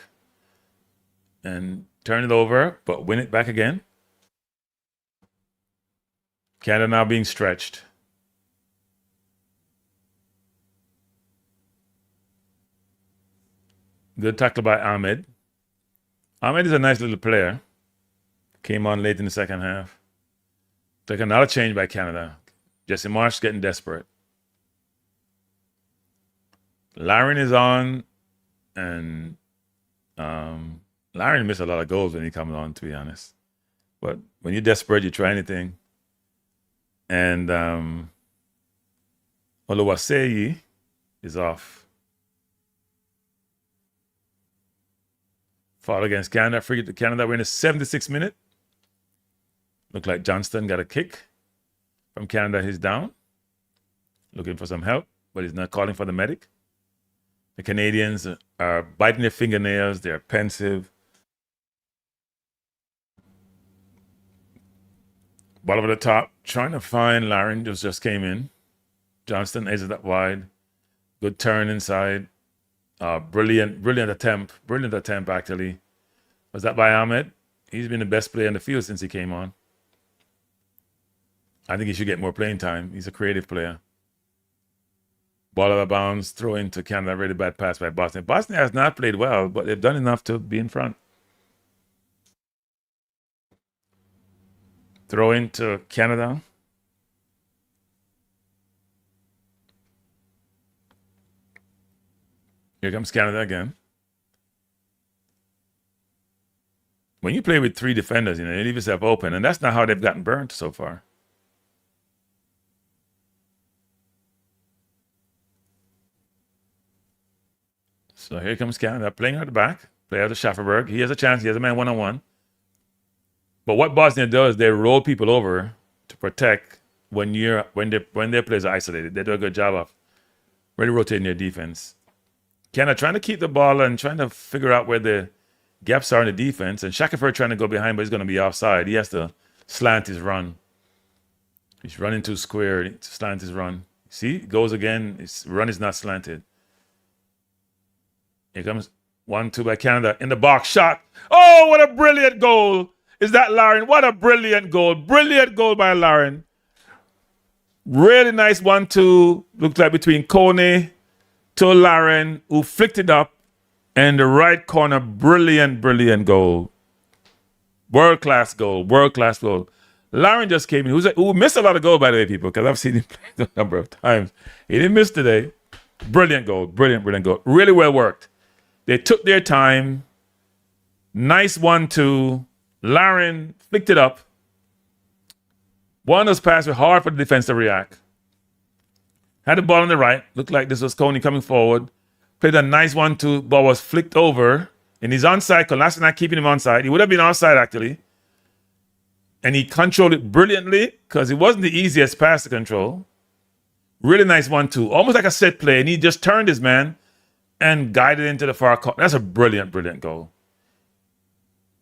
And turn it over, but win it back again. Canada now being stretched. Good tackle by Ahmed. Ahmed is a nice little player. Came on late in the second half. Took another change by Canada. Jesse Marsh getting desperate. Larin is on, and Larin missed a lot of goals when he comes on, to be honest. But when you're desperate, you try anything. And Oluwaseyi is off. Foul against Canada. Free to Canada. We're in the 76th minute. Look like Johnston got a kick from Canada. He's down. Looking for some help, but he's not calling for the medic. The Canadians are biting their fingernails. They're pensive. Ball over the top, trying to find Larin, just came in. Johnston exits that wide. Good turn inside. Brilliant attempt, actually. Was that by Ahmed? He's been the best player in the field since he came on. I think he should get more playing time. He's a creative player. Ball out of bounds, throw into Canada. Really bad pass by Bosnia. Bosnia has not played well, but they've done enough to be in front. Throw into Canada. Here comes Canada again. When you play with 3 defenders, you leave yourself open, and that's not how they've gotten burnt so far. So here comes Canada playing out the back. Play out to Schafferberg. He has a chance. He has a man one-on-one. But what Bosnia does, they roll people over to protect when their players are isolated. They do a good job of really rotating their defense. Canada trying to keep the ball and trying to figure out where the gaps are in the defense. And Shackelford trying to go behind, but he's going to be offside. He has to slant his run. He's running too square to slant his run. See, it goes again. His run is not slanted. Here comes 1-2 by Canada in the box shot. Oh, what a brilliant goal! Is that Lauren? What a brilliant goal! Brilliant goal by Lauren. Really nice 1-2. Looked like between Kone to Lauren, who flicked it up, and the right corner. Brilliant, brilliant goal. World class goal. World class goal. Lauren just came in, who missed a lot of goals, by the way, people, because I've seen him play a number of times. He didn't miss today. Brilliant goal. Brilliant, brilliant goal. Really well worked. They took their time. Nice 1-2. Lauren flicked it up. One of those passes were hard for the defense to react. Had the ball on the right. Looked like this was Coney coming forward. Played a nice 1-2. Ball was flicked over. And he's onside. Kolasinac not keeping him onside. He would have been offside, actually. And he controlled it brilliantly because it wasn't the easiest pass to control. Really nice 1-2. Almost like a set play. And he just turned his man and guided into the far corner. That's a brilliant, brilliant goal.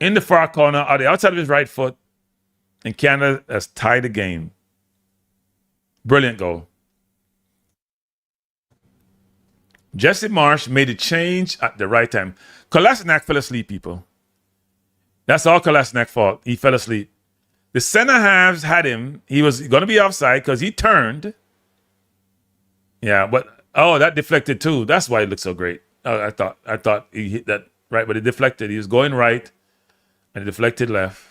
In the far corner, on the outside of his right foot, and Canada has tied the game. Brilliant goal. Jesse Marsh made a change at the right time. Kolasinac fell asleep, people. That's all Kolasinac fault. He fell asleep. The center halves had him. He was going to be offside because he turned. Yeah, but that deflected too. That's why it looked so great. I thought he hit that right, but it deflected. He was going right, and it deflected left.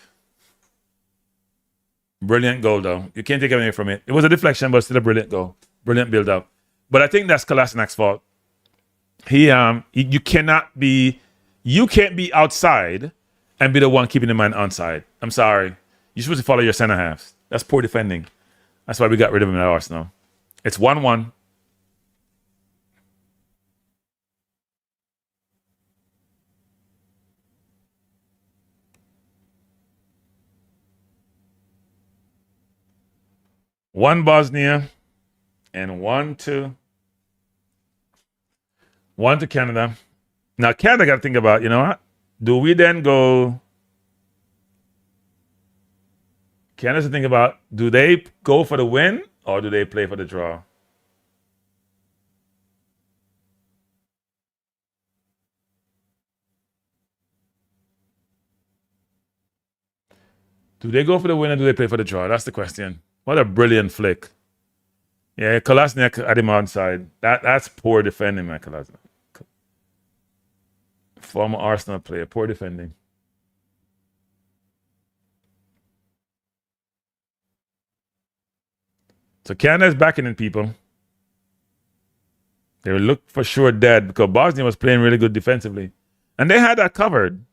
Brilliant goal, though. You can't take anything from it. It was a deflection, but still a brilliant goal. Brilliant build-up. But I think that's Kolasinac's fault. You can't be outside and be the one keeping the man onside. I'm sorry. You're supposed to follow your center halves. That's poor defending. That's why we got rid of him at Arsenal. It's 1-1. One Bosnia and one to Canada. Now Canada got to think about, you know what? Do we then go? Canada's to think about, do they go for the win or do they play for the draw? Do they go for the win or do they play for the draw? That's the question. What a brilliant flick. Yeah, Kolasinac had him onside. That's poor defending, man, Kolasinac. Former Arsenal player, poor defending. So Canada's backing in, people. They will look for sure dead because Bosnia was playing really good defensively. And they had that covered.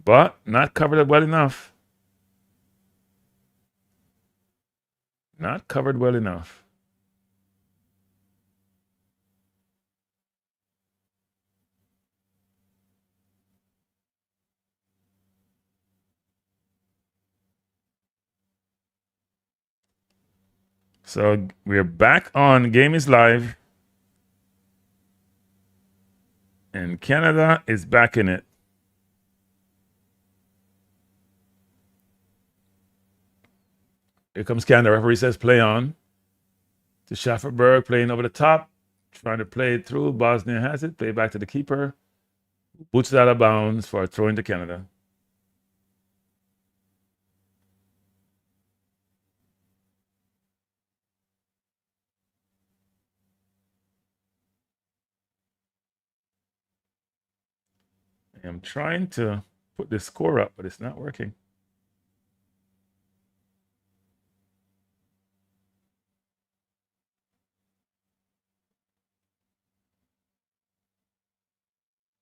But not covered it well enough. Not covered well enough. So we're back on. Game is live. And Canada is back in it. Here comes Canada. Referee says play on. To Schafferberg playing over the top. Trying to play it through. Bosnia has it. Play back to the keeper. Boots it out of bounds for a throw into Canada. I'm trying to put the score up, but it's not working.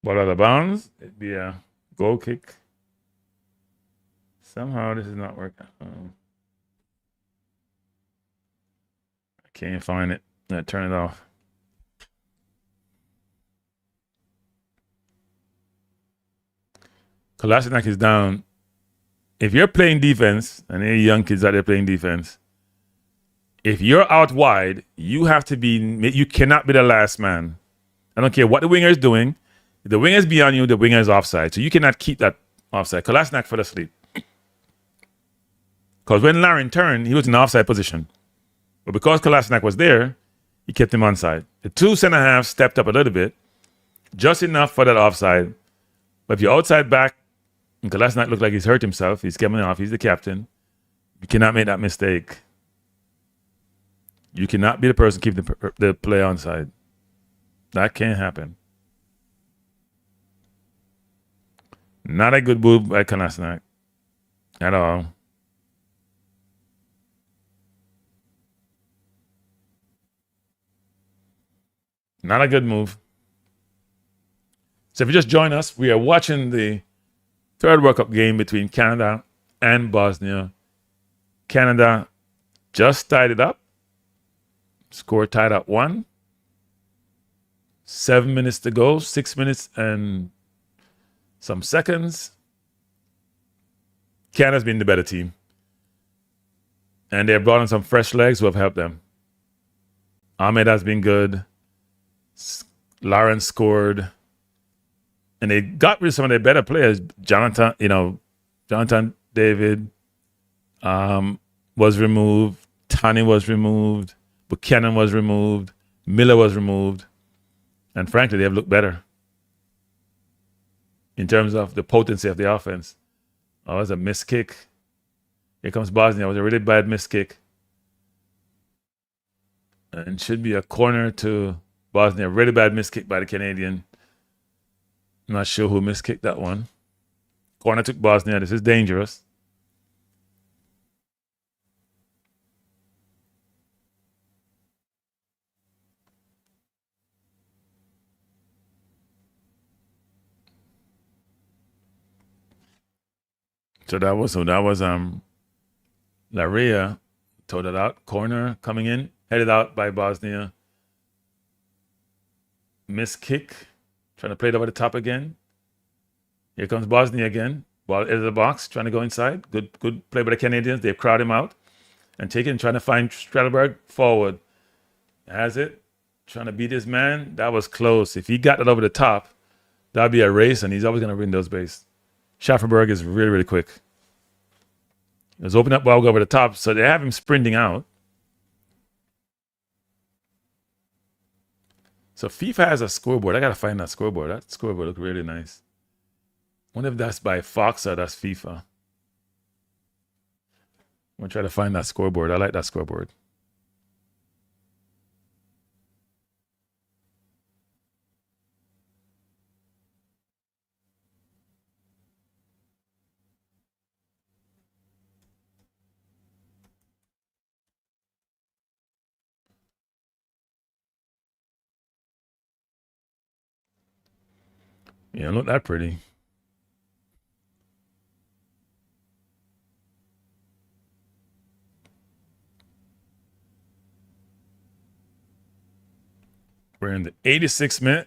Ball out of bounds. It'd be a goal kick. Somehow this is not working. I can't find it. Turn it off. Kolasinac is down. If you're playing defense, and any young kids out there playing defense, if you're out wide, you have to be. You cannot be the last man. I don't care what the winger is doing. If the winger is beyond you, the winger is offside. So you cannot keep that offside. Kolasinac fell asleep. Because when Lauren turned, he was in offside position. But because Kolasinac was there, he kept him onside. The two center halves stepped up a little bit, just enough for that offside. But if you're outside back, and Kolasinac looked like he's hurt himself, he's coming off, he's the captain, you cannot make that mistake. You cannot be the person keeping the player onside. That can't happen. Not a good move by Kolasinac at all. Not a good move. So if you just join us, we are watching the third World Cup game between Canada and Bosnia. Canada just tied it up. Score tied at 1. 7 minutes to go, 6 minutes and some seconds. Canada's been the better team. And they've brought in some fresh legs who have helped them. Ahmed has been good. Lawrence scored. And they got rid of some of their better players. Jonathan David was removed. Tani was removed. Buchanan was removed. Miller was removed. And frankly, they have looked better in terms of the potency of the offense. Oh, it was a missed kick. Here comes Bosnia. It was a really bad missed kick. And should be a corner to Bosnia. Really bad missed kick by the Canadian. Not sure who miskicked that one. Corner took Bosnia. This is dangerous. So that was Larea towed it out. Corner coming in, headed out by Bosnia. Missed kick. Trying to play it over the top again. Here comes Bosnia again. Ball into the box, trying to go inside. Good play by the Canadians. They've crowded him out and taken, trying to find Strelberg forward. Has it. Trying to beat his man. That was close. If he got it over the top, that'd be a race, and he's always going to win those bases. Schaffenberg is really, really quick. Let's open up ball, go over the top. So they have him sprinting out. So FIFA has a scoreboard. I got to find that scoreboard. That scoreboard looks really nice. I wonder if that's by Fox or that's FIFA. I'm going to try to find that scoreboard. I like that scoreboard. Yeah, look that pretty. We're in the 86th minute.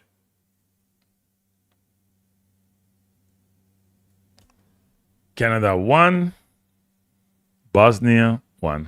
Canada 1. Bosnia 1.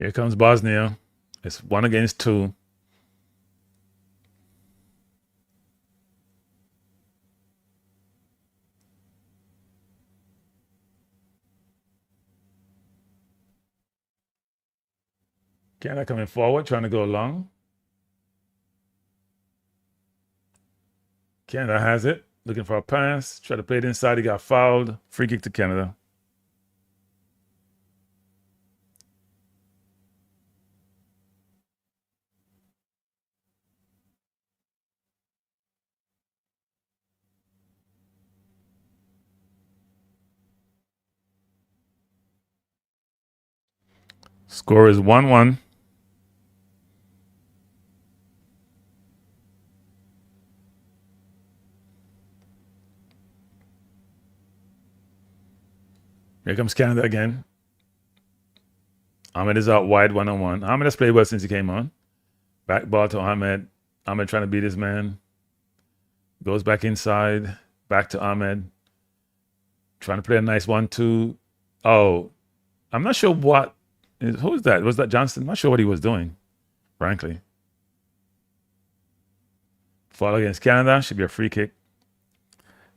Here comes Bosnia. It's 1 against 2. Canada coming forward, trying to go long. Canada has it. Looking for a pass. Try to play it inside. He got fouled. Free kick to Canada. Score is 1-1. Here comes Canada again. Ahmed is out wide 1-on-1. Ahmed has played well since he came on. Back ball to Ahmed. Ahmed trying to beat his man. Goes back inside. Back to Ahmed. Trying to play a nice 1-2. Oh, I'm not sure what. Who was that? Was that Johnston? I'm not sure what he was doing, frankly. Foul against Canada. Should be a free kick.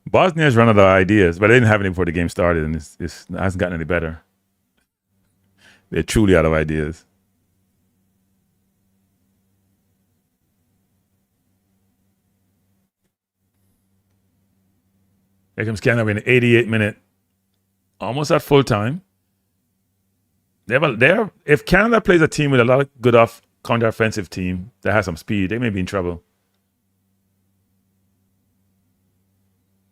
Bosnia's run out of ideas, but they didn't have any before the game started, and it hasn't gotten any better. They're truly out of ideas. Here comes Canada in the 88th minute. Almost at full time. If Canada plays a team with a lot of good counter-offensive team that has some speed, they may be in trouble.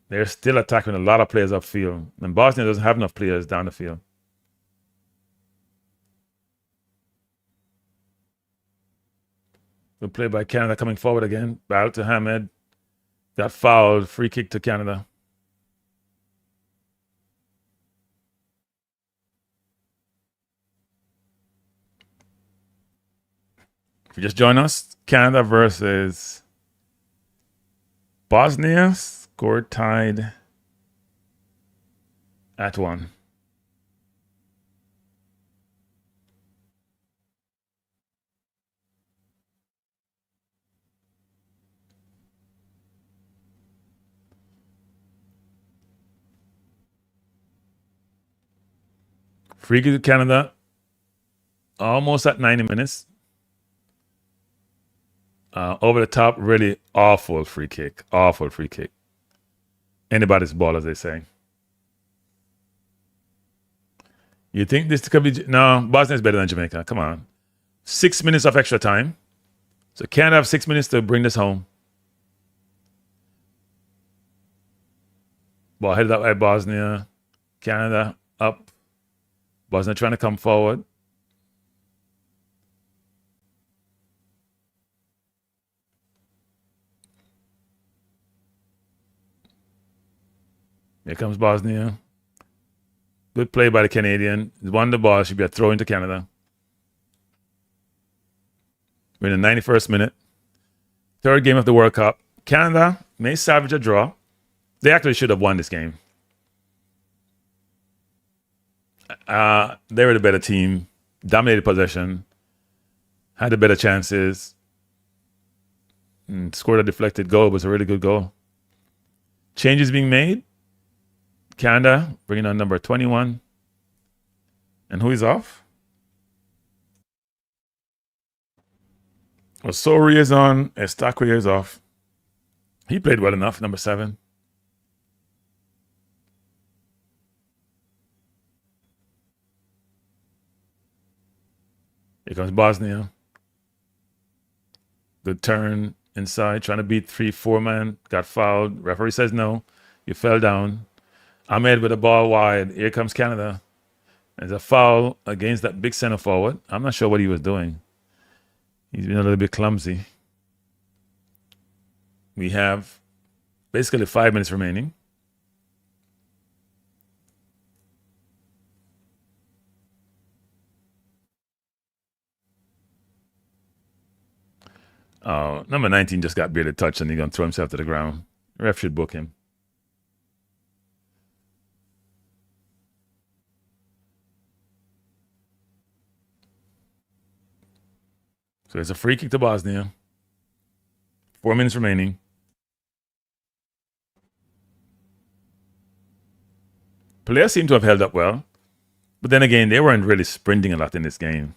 They're still attacking a lot of players upfield, and Bosnia doesn't have enough players down the field. Good play by Canada coming forward again. Battle to Hamed. Got fouled. Free kick to Canada. If you just join us, Canada versus Bosnia. Score tied at 1. Free kick to Canada. Almost at 90 minutes. Over the top, really awful free kick. Awful free kick. Anybody's ball, as they say. You think this could be... No, Bosnia's better than Jamaica. Come on. 6 minutes of extra time. So Canada have 6 minutes to bring this home. Ball headed up by Bosnia. Canada up. Bosnia trying to come forward. Here comes Bosnia. Good play by the Canadian. He's won the ball. Should be a throw into Canada. We're in the 91st minute. Third game of the World Cup. Canada may salvage a draw. They actually should have won this game. They were the better team. Dominated possession. Had the better chances. And scored a deflected goal. It was a really good goal. Changes being made. Canada bringing on number 21. And who is off? Osori is on. Estakwe is off. He played well enough, number 7. Here comes Bosnia. Good turn inside, trying to beat 3-4 man. Got fouled. Referee says no. You fell down. Ahmed with the ball wide. Here comes Canada. There's a foul against that big center forward. I'm not sure what he was doing. He's been a little bit clumsy. We have basically 5 minutes remaining. Number 19 just got barely touched and he's going to throw himself to the ground. The ref should book him. So there's a free kick to Bosnia. 4 minutes remaining. Players seem to have held up well. But then again, they weren't really sprinting a lot in this game.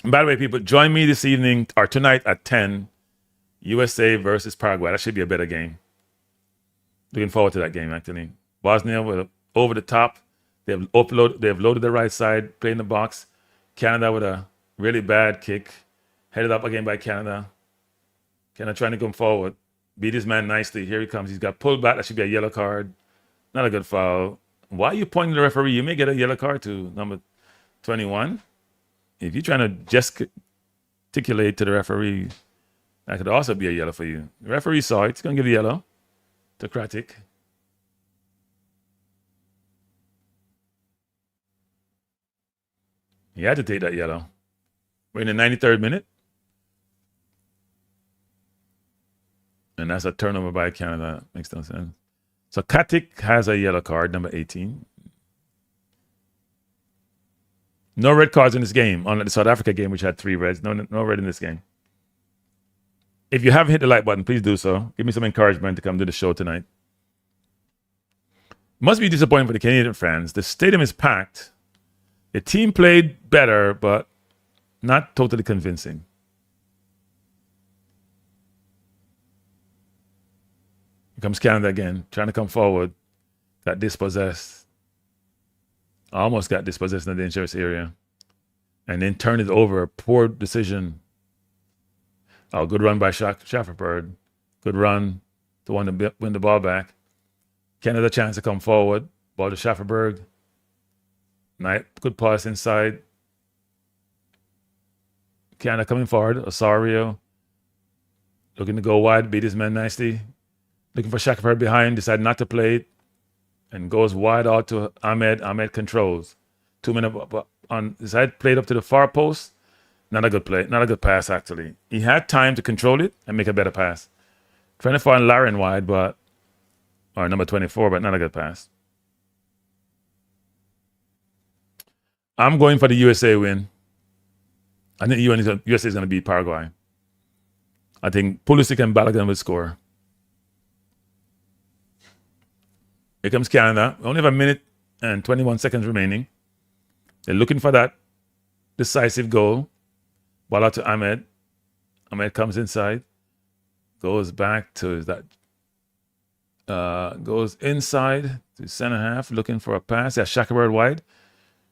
And by the way, people, join me this evening or tonight at 10. USA versus Paraguay. That should be a better game. Looking forward to that game, actually. Bosnia with over the top. They've loaded the right side, playing the box. Canada with a really bad kick. Headed up again by Canada. Canada trying to come forward. Beat his man nicely. Here he comes. He's got pulled back. That should be a yellow card. Not a good foul. Why are you pointing to the referee? You may get a yellow card to number 21. If you're trying to gesticulate to the referee, that could also be a yellow for you. The referee saw it. He's going to give the yellow to Kratik. He had to take that yellow. We're in the 93rd minute. And that's a turnover by Canada. Makes no sense. So Katic has a yellow card, number 18. No red cards in this game, unlike the South Africa game, which had 3 reds. No red in this game. If you haven't hit the like button, please do so. Give me some encouragement to come do the show tonight. Must be disappointing for the Canadian fans. The stadium is packed. The team played better, but not totally convincing. Here comes Canada again, trying to come forward. Got dispossessed. Almost got dispossessed in the dangerous area. And then turned it over. Poor decision. Oh, good run by Schafferberg. Good run to win the ball back. Canada chance to come forward. Ball to Schafferberg. Good pass inside. Canada coming forward. Osorio. Looking to go wide, beat his man nicely. Looking for Schafferberg behind. Decided not to play it. And goes wide out to Ahmed. Ahmed controls. 2 minutes on his side. Played up to the far post. Not a good play. Not a good pass, actually. He had time to control it and make a better pass. Trying to find Laren wide, or number 24, but not a good pass. I'm going for the USA win. I think USA is going to beat Paraguay. I think Pulisic and Balogun will score. Here comes Canada. We only have a minute and 21 seconds remaining. They're looking for that decisive goal. Ball out to Ahmed. Ahmed comes inside. Goes back to that. Goes inside to center half, looking for a pass. Yeah, Schafferberg wide.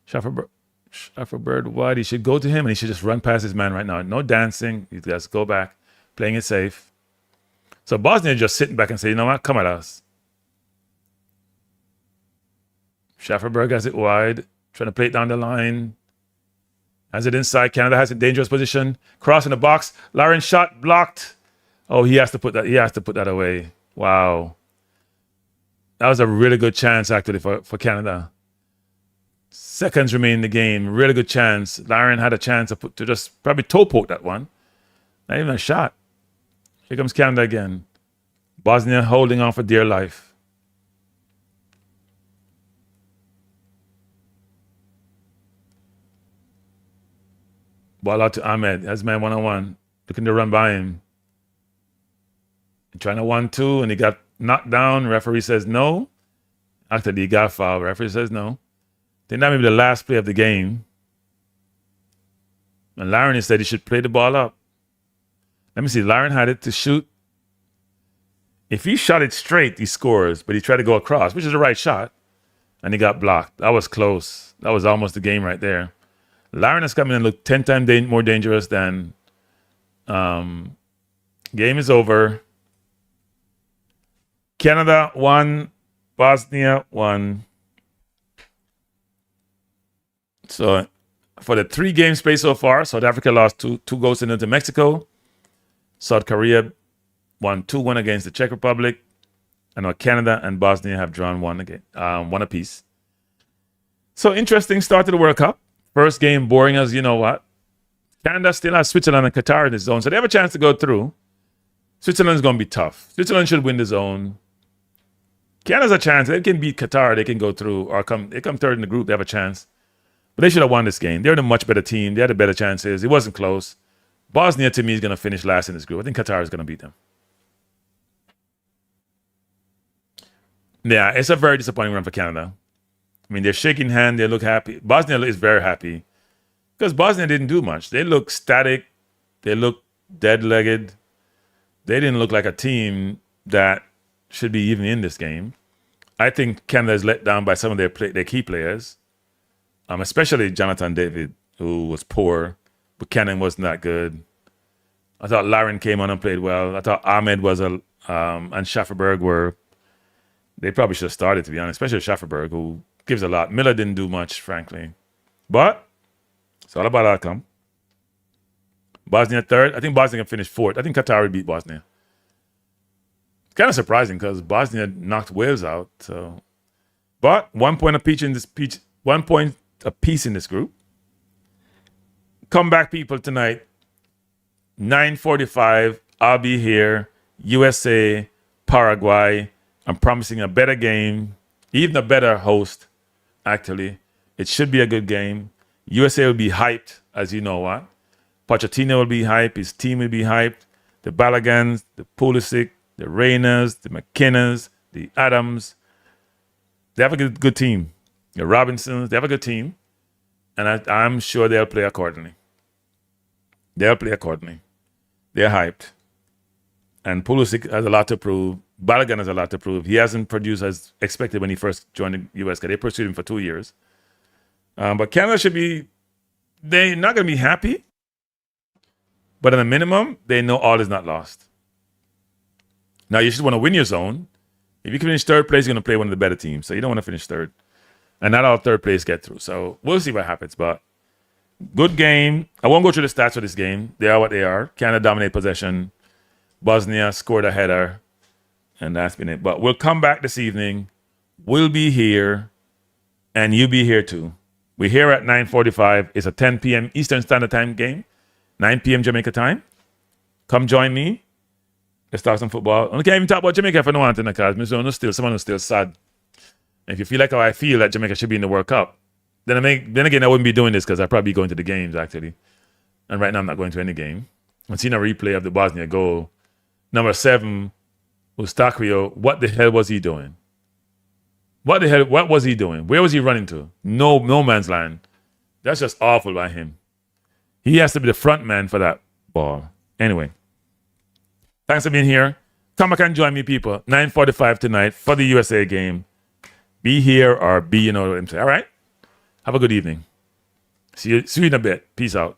Schafferberg wide. He should go to him and he should just run past his man right now. No dancing. He has to go back, playing it safe. So Bosnia just sitting back and say, you know what? Come at us. Schafferberg has it wide, trying to play it down the line. Has it inside. Canada has a dangerous position. Cross in the box. Laren shot blocked. Oh, he has to put that. He has to put that away. Wow. That was a really good chance, actually, for Canada. Seconds remain in the game. Really good chance. Laren had a chance to just probably toe poke that one. Not even a shot. Here comes Canada again. Bosnia holding on for dear life. Ball out to Ahmed. Has man one-on-one. Looking to run by him. Trying to 1-2, and he got knocked down. Referee says no. Actually, he got fouled. Referee says no. I think that may be the last play of the game. And Laren said he should play the ball up. Let me see. Laren had it to shoot. If he shot it straight, he scores. But he tried to go across, which is the right shot. And he got blocked. That was close. That was almost the game right there. Laren has come in and looked 10 times more dangerous than game is over. Canada 1, Bosnia 1. So for the 3-game space so far, South Africa lost two goals into Mexico. South Korea won 2-1 against the Czech Republic. And Canada and Bosnia have drawn one apiece. So interesting start to the World Cup. First game boring as you know what. Canada still has Switzerland and Qatar in the zone, so they have a chance to go through. Switzerland's going to be tough. Switzerland should win the zone. Canada's a chance. They can beat Qatar. They can go through, or they come third in the group. They have a chance. But they should have won this game. They're the much better team. They had the better chances. It wasn't close. Bosnia, to me, is going to finish last in this group. I think Qatar is going to beat them. Yeah, it's a very disappointing run for Canada. I mean, they're shaking hands. They look happy. Bosnia is very happy because Bosnia didn't do much. They look static. They look dead-legged. They didn't look like a team that should be even in this game. I think Canada is let down by some of their key players, especially Jonathan David, who was poor. Buchanan wasn't that good. I thought Laren came on and played well. I thought Ahmed and Schafferberg were. They probably should have started, to be honest, especially Schafferberg, who gives a lot. Miller didn't do much, frankly. But it's all about outcome. Bosnia third. I think Bosnia can finish fourth. I think Qatar would beat Bosnia. It's kind of surprising because Bosnia knocked Wales out. But 1 point apiece in this group. come back, people, tonight. 9:45. I'll be here. USA, Paraguay. I'm promising a better game, even a better host, actually. It should be a good game. USA will be hyped, as you know what. Pochettino will be hyped. His team will be hyped. The Balagans, the Pulisic, the Reyners, the McKennas, the Adams. They have a good team. The Robinsons, they have a good team. And I'm sure they'll play accordingly. They'll play accordingly. They're hyped. And Pulisic has a lot to prove. Balogun has a lot to prove. He hasn't produced as expected when he first joined the U.S. because they pursued him for 2 years. But Canada should be, they're not going to be happy. But at a minimum, they know all is not lost. Now, you should want to win your zone. If you can finish third place, you're going to play one of the better teams. So you don't want to finish third. And not all third place get through. So we'll see what happens. But good game. I won't go through the stats for this game. They are what they are. Canada dominate possession. Bosnia scored a header. And that's been it. But we'll come back this evening. We'll be here. And you'll be here too. We're here at 9:45. It's a 10 p.m. Eastern Standard Time game. 9 p.m. Jamaica time. Come join me. Let's talk some football. I can't even talk about Jamaica if I don't want to, because someone who's still sad. If you feel like how I feel that Jamaica should be in the World Cup, then again, I wouldn't be doing this because I'd probably be going to the games, actually. And right now, I'm not going to any game. I've seen a replay of the Bosnia goal. Number 7, Eustáquio, what the hell was he doing? What was he doing? Where was he running to? No man's land. That's just awful by him. He has to be the front man for that ball. Anyway, thanks for being here. Come back and join me, people. 9:45 tonight for the USA game. Be here or be, you know what I'm saying. All right? Have a good evening. See you in a bit. Peace out.